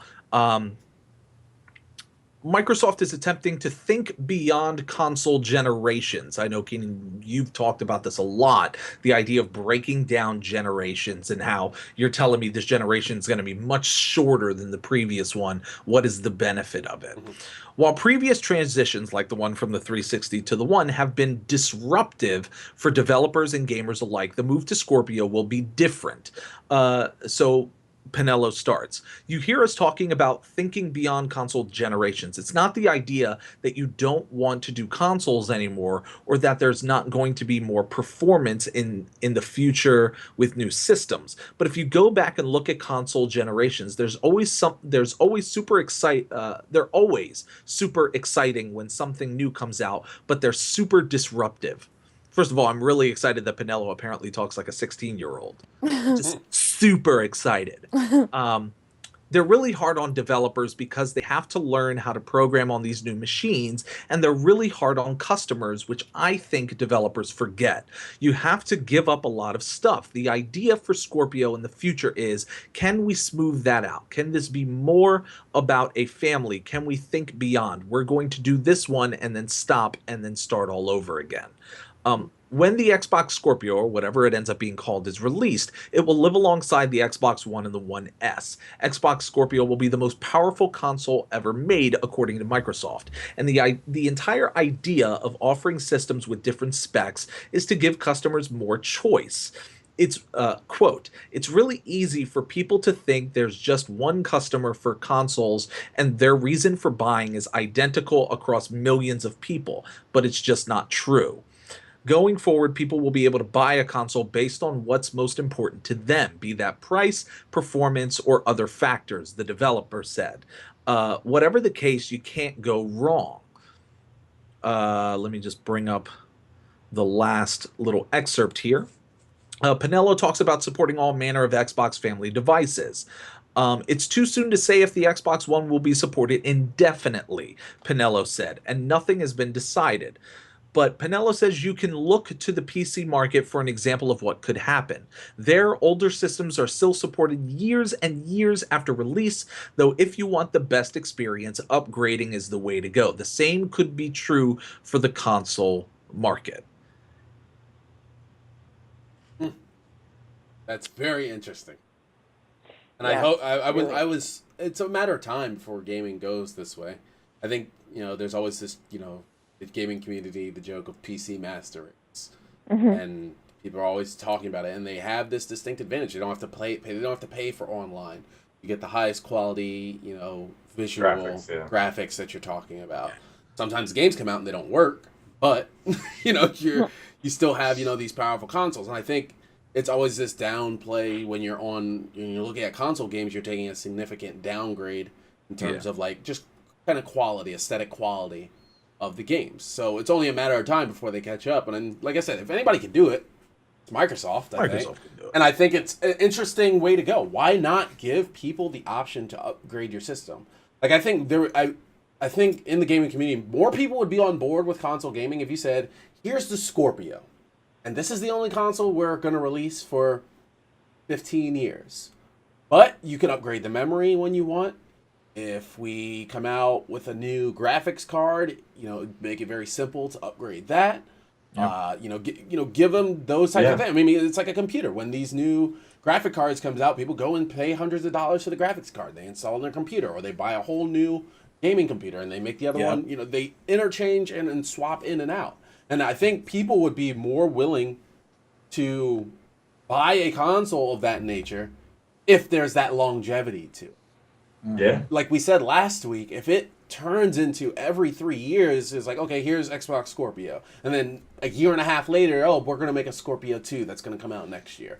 Microsoft is attempting to think beyond console generations. I know, Keenan, you've talked about this a lot, the idea of breaking down generations and how you're telling me this generation is going to be much shorter than the previous one. What is the benefit of it? Mm-hmm. While previous transitions, like the one from the 360 to the One, have been disruptive for developers and gamers alike, the move to Scorpio will be different. So Penello starts. You hear us talking about thinking beyond console generations. It's not the idea that you don't want to do consoles anymore or that there's not going to be more performance in the future with new systems. But if you go back and look at console generations, they're always super exciting when something new comes out, but they're super disruptive. First of all, I'm really excited that Penello apparently talks like a 16-year-old. Just super excited. They're really hard on developers because they have to learn how to program on these new machines, and they're really hard on customers, which I think developers forget. You have to give up a lot of stuff. The idea for Scorpio in the future is, can we smooth that out? Can this be more about a family? Can we think beyond? We're going to do this one and then stop and then start all over again. When the Xbox Scorpio, or whatever it ends up being called, is released, it will live alongside the Xbox One and the One S. Xbox Scorpio will be the most powerful console ever made, according to Microsoft. And the entire idea of offering systems with different specs is to give customers more choice. It's, quote, it's really easy for people to think there's just one customer for consoles and their reason for buying is identical across millions of people, but it's just not true. Going forward, people will be able to buy a console based on what's most important to them, be that price, performance, or other factors, the developer said. Whatever the case, you can't go wrong. Let me just bring up the last little excerpt here. Penello talks about supporting all manner of Xbox family devices. It's too soon to say if the Xbox One will be supported indefinitely, Penello said, and nothing has been decided. But Penello says you can look to the PC market for an example of what could happen. Their older systems are still supported years and years after release, though if you want the best experience, upgrading is the way to go. The same could be true for the console market. That's very interesting. And yeah, I hope I was it's a matter of time before gaming goes this way. I think there's always this, the gaming community, the joke of PC master race, and people are always talking about it, and they have this distinct advantage. They don't have to they don't have to pay for online. You get the highest quality, visual graphics that you're talking about. Sometimes games come out and they don't work, but you still have these powerful consoles, and I think it's always this downplay when you're looking at console games. You're taking a significant downgrade in terms of like just kind of quality, aesthetic quality of the games. So it's only a matter of time before they catch up. And then, like I said, if anybody can do it, it's Microsoft. I think. Can do it. And I think it's an interesting way to go. Why not give people the option to upgrade your system? Like I think I think in the gaming community, more people would be on board with console gaming if you said, here's the Scorpio, and this is the only console we're going to release for 15 years. But you can upgrade the memory when you want. If we come out with a new graphics card, make it very simple to upgrade that. Yep. Give them those types of things. I mean, it's like a computer. When these new graphic cards comes out, people go and pay hundreds of dollars for the graphics card. They install it on their computer, or they buy a whole new gaming computer and they make the other one. They interchange and swap in and out. And I think people would be more willing to buy a console of that nature if there's that longevity to it. Yeah. Like we said last week, if it turns into every 3 years, it's like, okay, here's XBOX Scorpio. And then a year and a half later, we're going to make a Scorpio 2 that's going to come out next year.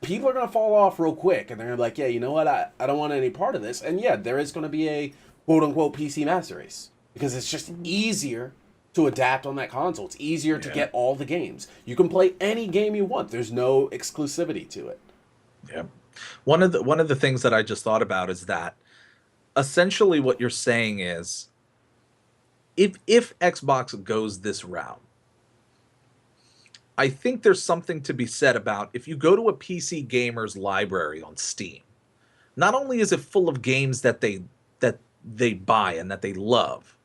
People are going to fall off real quick. And they're going to be like, yeah, you know what? I don't want any part of this. And yeah, there is going to be a quote-unquote PC master race. Because it's just easier to adapt on that console. It's easier to get all the games. You can play any game you want. There's no exclusivity to it. Yeah. One of the things that I just thought about is that essentially what you're saying is if Xbox goes this route, I think there's something to be said about if you go to a PC gamer's library on Steam, not only is it full of games that they buy and that they love,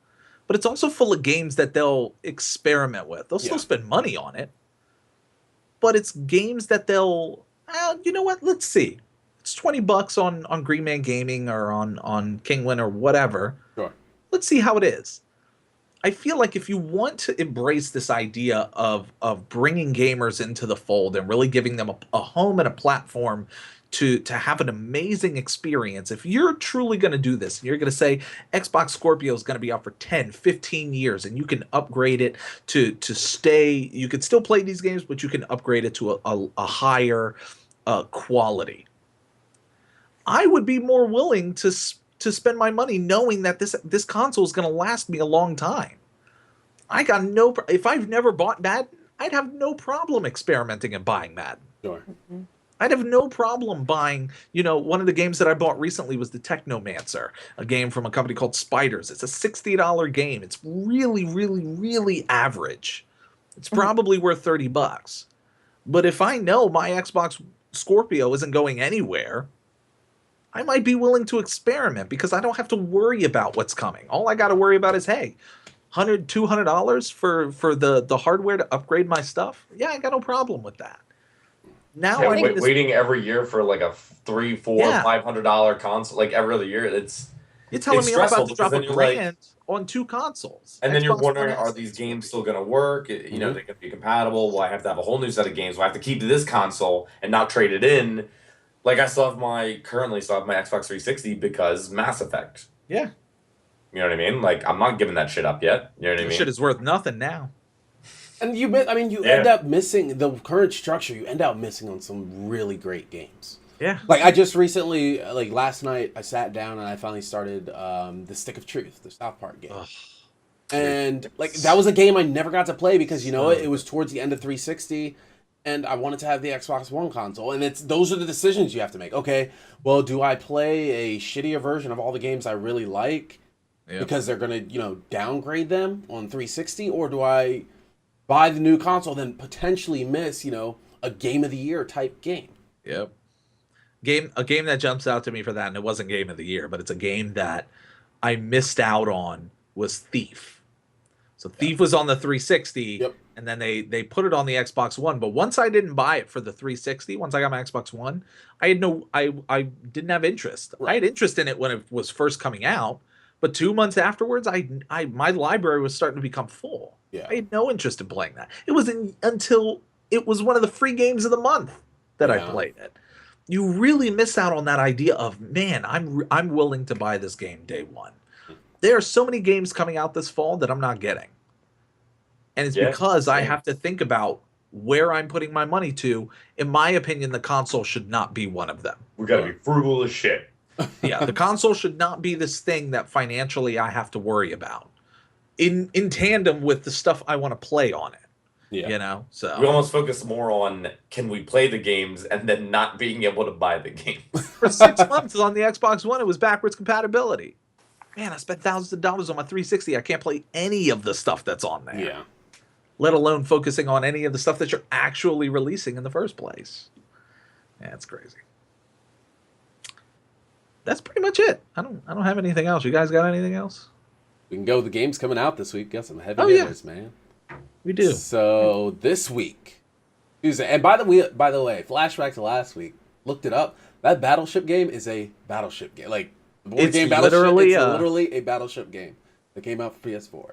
but it's also full of games that they'll experiment with. They'll still spend money on it, but it's games that they'll, you know what, let's see. It's $20 on Green Man Gaming or on Kingwin or whatever. Sure. Let's see how it is. I feel like if you want to embrace this idea of bringing gamers into the fold and really giving them a home and a platform to have an amazing experience, if you're truly going to do this, you're going to say Xbox Scorpio is going to be out for 10, 15 years, and you can upgrade it to stay. You can still play these games, but you can upgrade it to a higher quality. I would be more willing to spend my money knowing that this console is going to last me a long time. If I've never bought Madden, I'd have no problem experimenting and buying Madden. Sure. Mm-hmm. I'd have no problem buying, one of the games that I bought recently was the Technomancer, a game from a company called Spiders. It's a $60 game. It's really, really, really average. It's probably worth $30. But if I know my Xbox Scorpio isn't going anywhere, I might be willing to experiment because I don't have to worry about what's coming. All I got to worry about is, hey, $100, $200 for the hardware to upgrade my stuff. Yeah, I got no problem with that. Now waiting every year for like a $300, $400, $500 console, like every other year, you're telling me I'm about to drop $1,000 on 2 consoles. And then you're wondering, are these games still going to work? They're going to be compatible. Will I have to have a whole new set of games? Will I have to keep this console and not trade it in? Like I currently still have my Xbox 360 because Mass Effect. Yeah. You know what I mean? Like I'm not giving that shit up yet. You know what I mean? Shit is worth nothing now. And you end up missing the current structure. You end up missing on some really great games. Yeah. Like I just recently, like last night, I sat down and I finally started the Stick of Truth, the South Park game. Ugh. And like that was a game I never got to play because it was towards the end of 360. And I wanted to have the Xbox One console, and those are the decisions you have to make. Okay, well, do I play a shittier version of all the games I really like because they're gonna, downgrade them on 360, or do I buy the new console, then potentially miss, a Game of the Year type game? Yep. A game that jumps out to me for that, and it wasn't Game of the Year, but it's a game that I missed out on was Thief. So Thief was on the 360. Yep. And then they put it on the Xbox One. But once I didn't buy it for the 360, once I got my Xbox One, I didn't have interest. Right. I had interest in it when it was first coming out, But 2 months afterwards, my library was starting to become full. Yeah. I had no interest in playing that. It wasn't until it was one of the free games of the month that I played it. You really miss out on that idea of, man, I'm willing to buy this game day one. There are so many games coming out this fall that I'm not getting. And it's because I have to think about where I'm putting my money to. In my opinion, the console should not be one of them. We got to be frugal as shit. Yeah, the console should not be this thing that financially I have to worry about. In tandem with the stuff I want to play on it. Yeah. You know? So we almost focus more on can we play the games and then not being able to buy the games. For 6 months on the Xbox One, it was backwards compatibility. Man, I spent thousands of dollars on my 360. I can't play any of the stuff that's on there. Yeah. Let alone focusing on any of the stuff that you're actually releasing in the first place. Yeah, it's crazy. That's pretty much it. I don't have anything else. You guys got anything else? We can go with the games coming out this week. Got some heavy hitters, man. We do. So this week, Tuesday, and by the way, flashback to last week. Looked it up. That Battleship game is a Battleship game. Like the board game Battleship. Literally, it's literally a Battleship game that came out for PS4.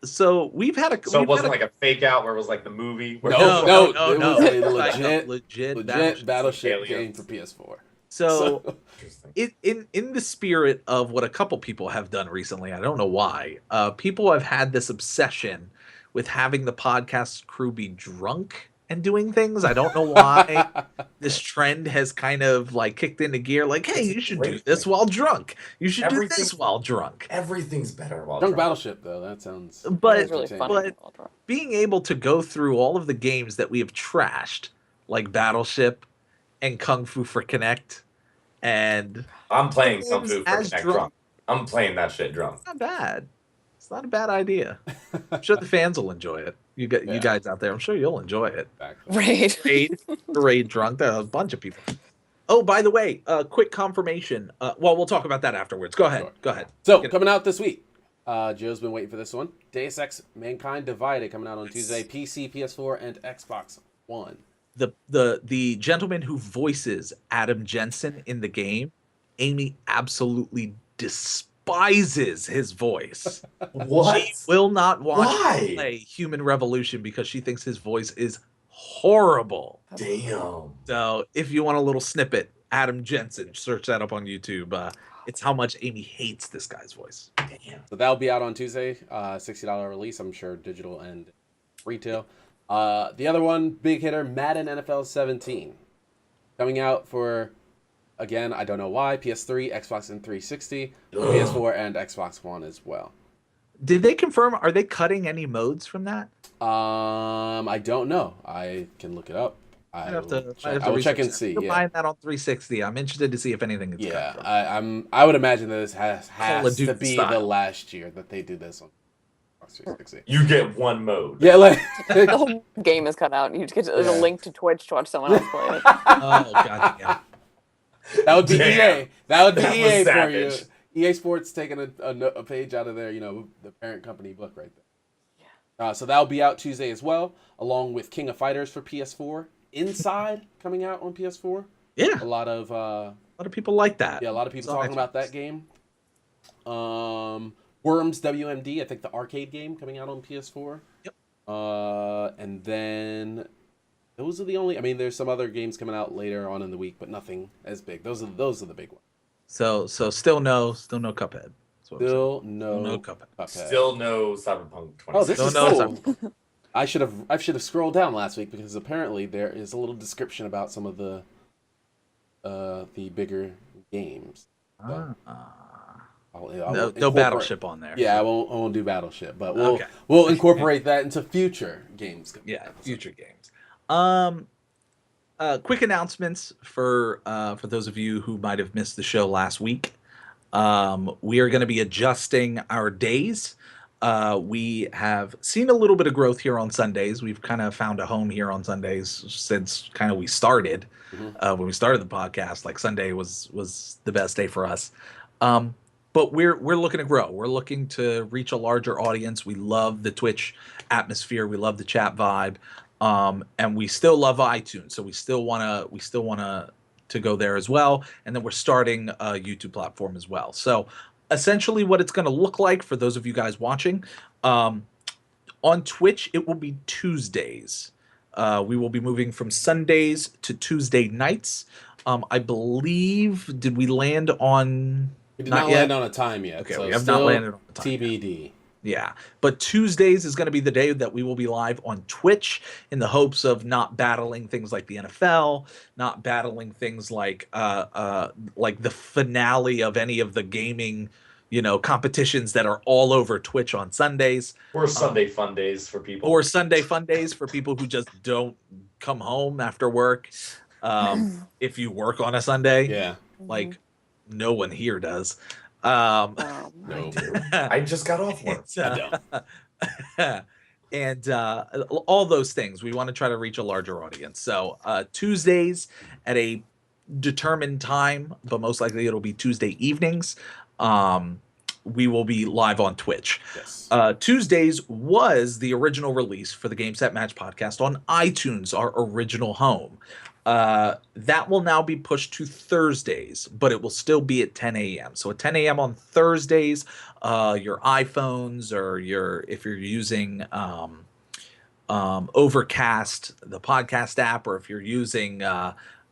So we've had a. So it wasn't like a fake out where it was like the movie. Where No. It was a legit Battleship game for PS4. So in the spirit of what a couple people have done recently, I don't know why, people have had this obsession with having the podcast crew be drunk and doing things. I don't know why this trend has kind of like kicked into gear. Like, hey, you should do this while drunk. You should do this while drunk. Everything's better while drunk. Battleship, though. That sounds. But really fun. Being able to go through all of the games that we have trashed, like Battleship and Kung Fu for Connect, and I'm playing Kung Fu for Connect drunk. drunk. I'm playing that shit drunk. It's not bad. It's not a bad idea. I'm sure the fans will enjoy it. You guys out there, I'm sure you'll enjoy it. Right. Raid drunk. There are a bunch of people. Oh, by the way, quick confirmation. Well, we'll talk about that afterwards. Go ahead. Sure. Go ahead. So coming out this week, Joe's been waiting for this one. Deus Ex: Mankind Divided coming out on Tuesday. PC, PS4, and Xbox One. The gentleman who voices Adam Jensen in the game, Amy absolutely despises his voice. What? She will not watch him play Human Revolution because she thinks his voice is horrible. Damn. So if you want a little snippet, Adam Jensen, search that up on YouTube. It's how much Amy hates this guy's voice. Damn. So that'll be out on Tuesday. $60 release, I'm sure, digital and retail. The other one, big hitter, Madden NFL 17. Coming out for, again, I don't know why, PS3, Xbox and 360, PS4, and Xbox One as well. Did they confirm, are they cutting any modes from that? I don't know. I can look it up. I will check and see. You're buying that on 360. I'm interested to see if anything is cut from. I would imagine that this has to be style. the last year that they do this on Xbox 360. You get one mode. Yeah, like The whole game is cut out. You just get a link to Twitch to watch someone else play it. Oh god damn. that would be Damn. EA. That would be That was EA for you. savage. EA Sports taking a page out of their, the parent company book right there. Yeah. So that'll be out Tuesday as well, along with King of Fighters for PS4. Inside coming out on PS4. Yeah. A lot of people like that. Yeah, a lot of people talking about that game. Worms WMD, I think the arcade game coming out on PS4. Yep. And then those are the only. I mean, there's some other games coming out later on in the week, but nothing as big. Those are the big ones. So still no Cuphead. Still no Cuphead. Still no Cyberpunk 20. Oh, this is No, cool. I should have scrolled down last week because apparently there is a little description about some of the bigger games. No Battleship on there. Yeah, I won't do Battleship, but we'll incorporate that into future games. Yeah, future games. Quick announcements for those of you who might have missed the show last week. We are going to be adjusting our days. We have seen a little bit of growth here on Sundays. We've kind of found a home here on Sundays since kind of we started. When we started the podcast, like Sunday was the best day for us. But we're looking to grow. We're looking to reach a larger audience. We love the Twitch atmosphere. We love the chat vibe. And we still love iTunes. So we still wanna to go there as well. And then we're starting a YouTube platform as well. So essentially what it's going to look like for those of you guys watching, on Twitch, it will be Tuesdays. We will be moving from Sundays to Tuesday nights. I believe, did we land on... We did not land on a time yet. Okay, so we have not landed on a time TBD. Yet. Yeah, but Tuesdays is going to be the day that we will be live on Twitch in the hopes of not battling things like the NFL, not battling things like the finale of any of the gaming, competitions that are all over Twitch on Sundays. Or Sunday fun days for people. Or Sunday fun days for people who just don't come home after work. If you work on a Sunday, yeah, like no one here does. no. I just got off work. And all those things. We want to try to reach a larger audience. So Tuesdays at a determined time, but most likely it'll be Tuesday evenings. We will be live on Twitch. Yes. Tuesdays was the original release for the Game.Set.Match podcast on iTunes, our original home. That will now be pushed to Thursdays, but it will still be at 10 a.m. So at 10 a.m. on Thursdays, your iPhones or if you're using Overcast, the podcast app, or if you're using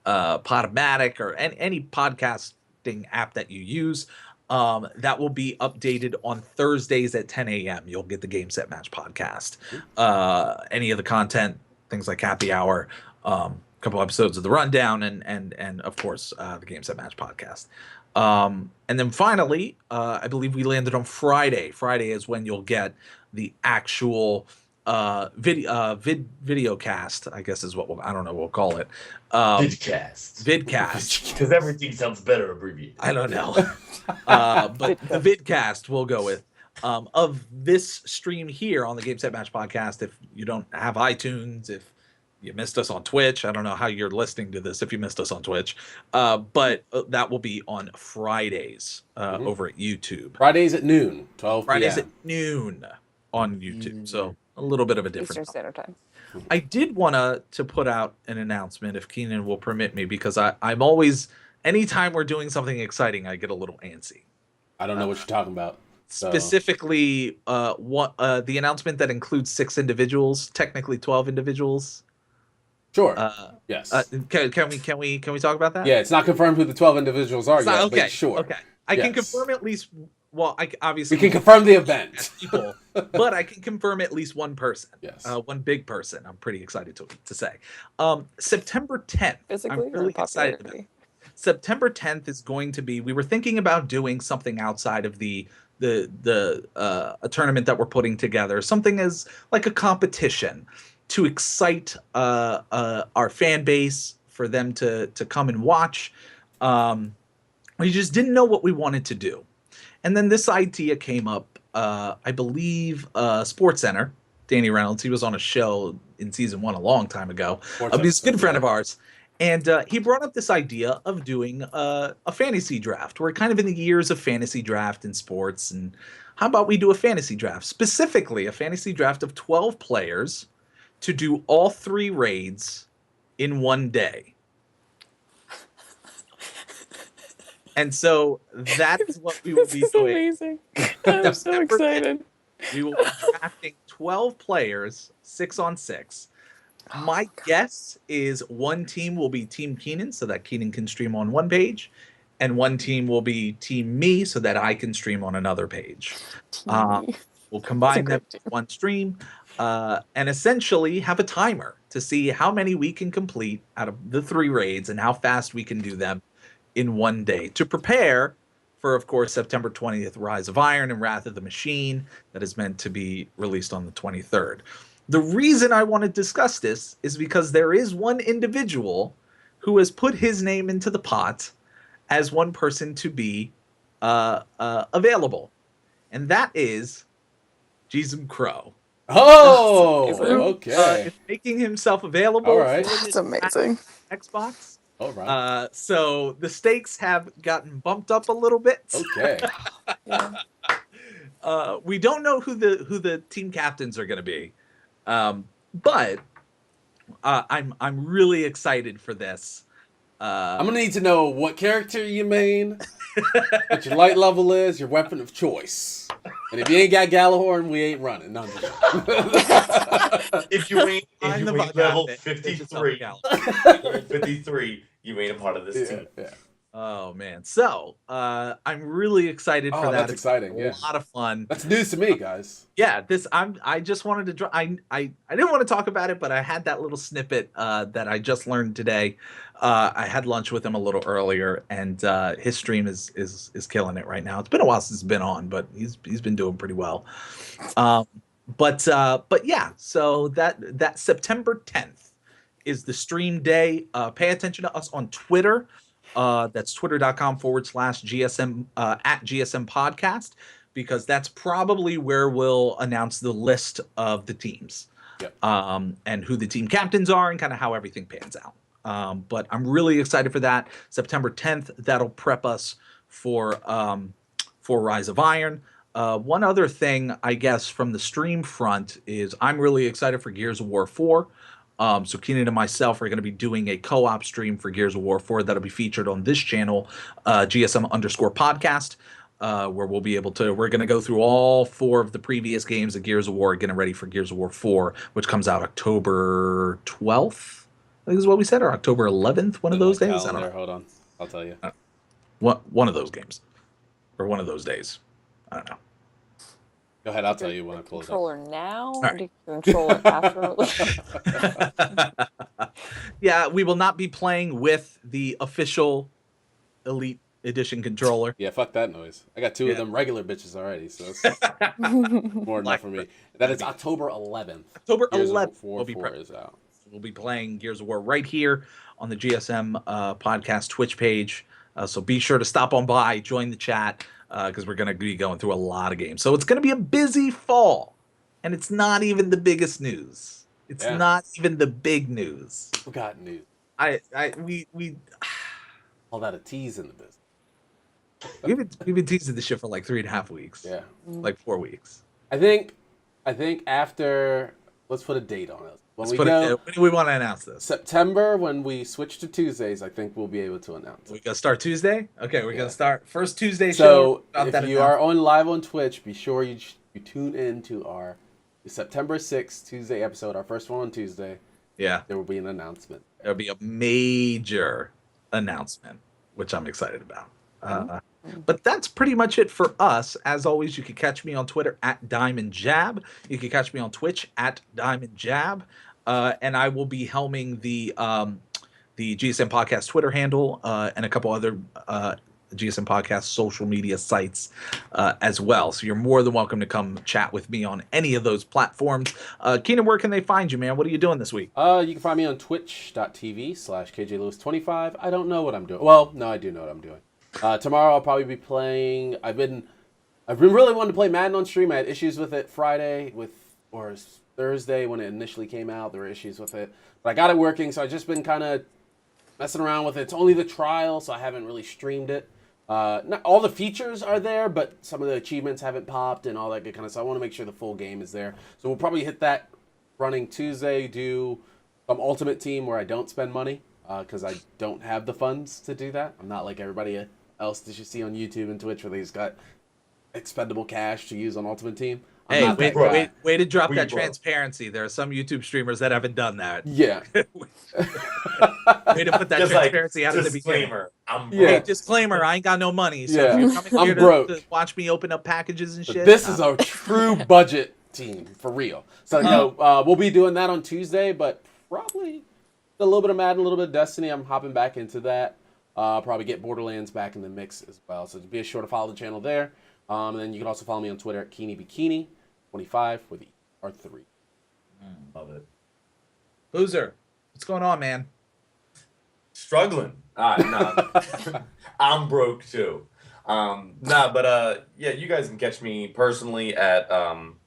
Podomatic or any podcasting app that you use, that will be updated on Thursdays at 10 a.m. You'll get the Game.Set.Match podcast. Any of the content, things like Happy Hour, couple episodes of the rundown, and of course the Game.Set.Match podcast. And then finally, I believe we landed on Friday. Friday is when you'll get the actual video cast, I guess is what I don't know what we'll call it. Vidcast. Because everything sounds better abbreviated. I don't know. But the vidcast we'll go with. Of this stream here on the Game.Set.Match podcast. If you don't have iTunes, if you missed us on Twitch, I don't know how you're listening to this if you missed us on Twitch, but that will be on Fridays over at YouTube. Fridays at noon, 12 Fridays p.m. at noon on YouTube. So a little bit of a different Eastern Standard Time. I did want to put out an announcement, if Keenan will permit me, because I'm always, anytime we're doing something exciting, I get a little antsy. I don't know what you're talking about. So. Specifically, the announcement that includes 6 individuals, technically 12 individuals. Sure. Yes. Can we talk about that? Yeah, it's not confirmed who the 12 individuals are yet. Okay. But sure. Okay. I can confirm at least. Well, obviously we can confirm the event. People, but I can confirm at least one person. Yes. One big person. I'm pretty excited to say. September 10th. Physically, I'm really excited about it. September 10th is going to be. We were thinking about doing something outside of a tournament that we're putting together. Something as like a competition to excite our fan base, for them to come and watch. We just didn't know what we wanted to do. And then this idea came up, I believe, Sports Center. Danny Reynolds, he was on a show in season 1 a long time ago. He's a good friend of ours. And he brought up this idea of doing a fantasy draft. We're kind of in the years of fantasy draft in sports. And how about we do a fantasy draft? Specifically, a fantasy draft of 12 players to do all 3 raids in one day. And so that's what we will be doing. Amazing. I'm so excited. We will be drafting 12 players, 6 on 6. My guess is one team will be Team Keenan, so that Keenan can stream on one page, and one team will be Team me, so that I can stream on another page. We'll combine them in one stream, and essentially have a timer to see how many we can complete out of the 3 raids and how fast we can do them in one day, to prepare for, of course, September 20th, Rise of Iron and Wrath of the Machine, that is meant to be released on the 23rd. The reason I want to discuss this is because there is one individual who has put his name into the pot as one person to be available, and that is GSM Crow. Oh, okay. Is making himself available. All right. That's amazing. Xbox. All right. So the stakes have gotten bumped up a little bit. Okay. We don't know who the team captains are going to be, but I'm really excited for this. I'm gonna need to know what character you main, what your light level is, your weapon of choice. And if you ain't got Galahorn, we ain't running. No, I'm just If you ain't I'm the level Vagabond. 53, level 53, you ain't a part of this team. yeah. Oh man. So I'm really excited for that. That's It's exciting. a lot of fun. That's news to me, guys. Yeah, I just wanted to I didn't want to talk about it, but I had that little snippet that I just learned today. I had lunch with him a little earlier, and his stream is killing it right now. It's been a while since it's been on, but he's been doing pretty well. But yeah, so that September 10th is the stream day. Pay attention to us on Twitter. That's twitter.com/GSM at GSM podcast, because that's probably where we'll announce the list of the teams. Yep. And who the team captains are and kind of how everything pans out. But I'm really excited for that. September 10th, that'll prep us for Rise of Iron. One other thing, I guess, from the stream front is I'm really excited for Gears of War 4. So Keenan and myself are going to be doing a co-op stream for Gears of War 4 that'll be featured on this channel, GSM_podcast, where we're going to go through all 4 of the previous games of Gears of War, getting ready for Gears of War 4, which comes out October 12th, I think is what we said, or October 11th, one of those days. I don't know. Hold on, I'll tell you. One of those games, or one of those days. I don't know. Go ahead, I'll tell you when I pull it up. Controller now? Right. Or do you control it after? Yeah, we will not be playing with the official Elite Edition controller. Yeah, fuck that noise. I got 2 of them regular bitches already, so it's more enough for me. That is October 11th. October Gears of 11th. War 4 is out. We'll be playing Gears of War right here on the GSM podcast Twitch page. So be sure to stop on by, join the chat, because we're going to be going through a lot of games. So it's going to be a busy fall, and it's not even the biggest news. It's not even the big news. We got news. We All that a tease in the business. we've been teasing this shit for like 3.5 weeks. Yeah. Like 4 weeks. I think after, let's put a date on it. When When do we want to announce this? September, when we switch to Tuesdays, I think we'll be able to announce it. We gonna start Tuesday? Okay, we're gonna start first Tuesday So show. if you are on live on Twitch, be sure you tune in to our September 6th Tuesday episode, our first one on Tuesday. Yeah. There will be an announcement. There'll be a major announcement, which I'm excited about. But that's pretty much it for us. As always, you can catch me on Twitter at Diamond Jab. You can catch me on Twitch at Diamond Jab. And I will be helming the GSM Podcast Twitter handle and a couple other GSM Podcast social media sites as well. So you're more than welcome to come chat with me on any of those platforms. Keenan, where can they find you, man? What are you doing this week? You can find me on twitch.tv/KJLewis25. I don't know what I'm doing. Well, no, I do know what I'm doing. Tomorrow I'll probably be playing. I've been really wanting to play Madden on stream. I had issues with it Friday or Thursday when it initially came out. There were issues with it, but I got it working. So I've just been kind of messing around with it. It's only the trial, so I haven't really streamed it. Not all the features are there, but some of the achievements haven't popped and all that good kind of stuff. I want to make sure the full game is there. So we'll probably hit that running Tuesday. Do some Ultimate Team where I don't spend money because I don't have the funds to do that. I'm not like everybody else that you see on YouTube and Twitch where they just got expendable cash to use on Ultimate Team. Hey, way to drop that transparency. There are some YouTube streamers that haven't done that. Yeah. Way to put that transparency out at the beginning. Hey, disclaimer, I ain't got no money. So if you're coming here to watch me open up packages and shit. This is a true budget team, for real. So, we'll be doing that on Tuesday, but probably a little bit of Madden, a little bit of Destiny. I'm hopping back into that. Probably get Borderlands back in the mix as well. So be sure to follow the channel there. And then you can also follow me on Twitter at KeeneyBikini25 with the R3. Love it. Boozer, what's going on, man? Struggling. No. I'm broke too. Yeah, you guys can catch me personally at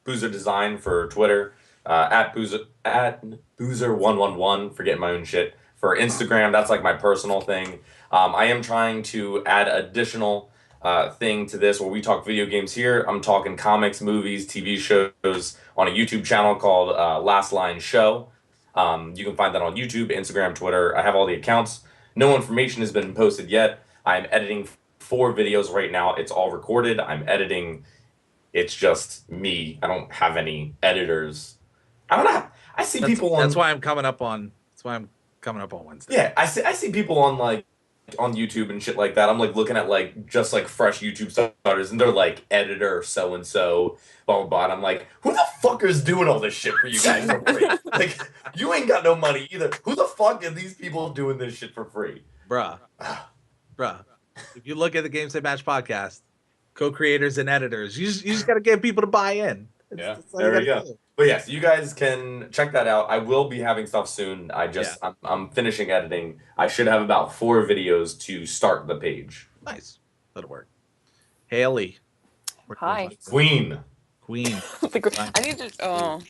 Boozer Design for Twitter, at Boozer111, forgetting my own shit. For Instagram, that's like my personal thing. I am trying to add additional thing to this where we talk video games here. I'm talking comics, movies, TV shows on a YouTube channel called Last Line Show. You can find that on YouTube, Instagram, Twitter. I have all the accounts. No information has been posted yet. I'm editing 4 videos right now. It's all recorded. I'm editing. It's just me. I don't have any editors. I don't know. I see people on. That's why I'm coming up on. That's why I'm coming up on Wednesday. Yeah, I see people on like on YouTube and shit like that. I'm like looking at like just like fresh YouTube starters, and they're like editor so and so, blah blah blah. And I'm like, who the fuck is doing all this shit for you guys for free? Like, you ain't got no money either. Who the fuck are these people doing this shit for free? Bruh. If you look at the Game.Set.Match podcast, co-creators and editors, you just got to get people to buy in. Yeah. There we go. But yes, you guys can check that out. I will be having stuff soon. I'm finishing editing. I should have about 4 videos to start the page. Nice. That'll work. Haley. Hi. Queen. I need to. Oh,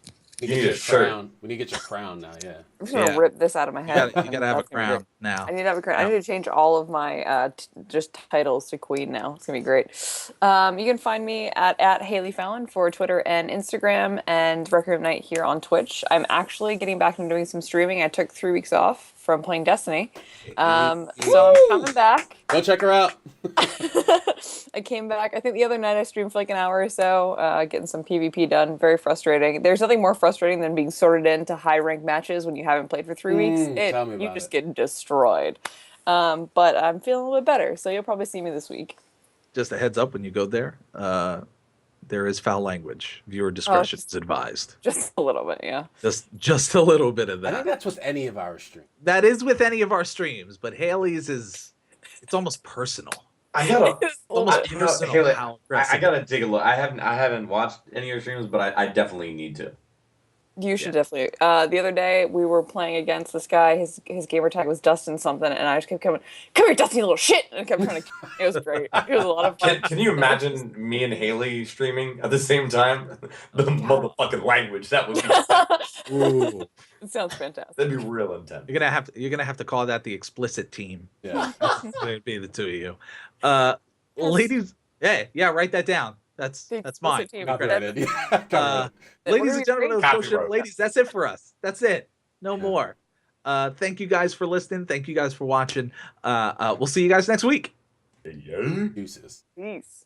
We You need need a your shirt. crown. We need to get your crown now. Yeah. I'm just gonna Yeah. rip this out of my head. You gotta have a That's gonna be crown great. now. I need to have a crown. I need to change all of my just titles to queen now. It's gonna be great. You can find me at Haley Fallon for Twitter and Instagram, and Requiem Night here on Twitch. I'm actually getting back and doing some streaming. I took 3 weeks off from playing Destiny, so I'm coming back. Go check her out. I came back. I think the other night I streamed for like an hour or so, getting some PvP done. Very frustrating. There's nothing more frustrating than being sorted into high rank matches when you haven't played for 3 weeks. Tell me You about just it. get destroyed. But I'm feeling a little bit better, so you'll probably see me this week. Just a heads up when you go there. There is foul language. Viewer discretion is advised. Just a little bit, yeah. Just a little bit of I think that. that's with any of our streams. That is with any of our streams, but Haley's is it's almost personal. I gotta. Just a little Almost bit. personal Haley, how I aggressive. gotta take a look. I haven't watched any of your streams, but I definitely need to. You should definitely. The other day we were playing against this guy. His gamer tag was Dustin something, and I just kept coming, "Come here, Dustin, you little shit!" And I kept trying to. It was great. It was a lot of fun. Can you imagine me and Haley streaming at the same time? The motherfucking language that would be. Ooh. It sounds fantastic. That'd be real intense. You're gonna have to call that the explicit team. Yeah. It'd be the 2 of you. Ladies, yeah, write that down. That's The mine. explicit team. Copyrighted. Uh, Copyrighted. ladies and gentlemen of the Copyright. social, ladies, that's it for us. That's it. No more. Thank you guys for listening. Thank you guys for watching. We'll see you guys next week. Yeah. Deuces. Peace.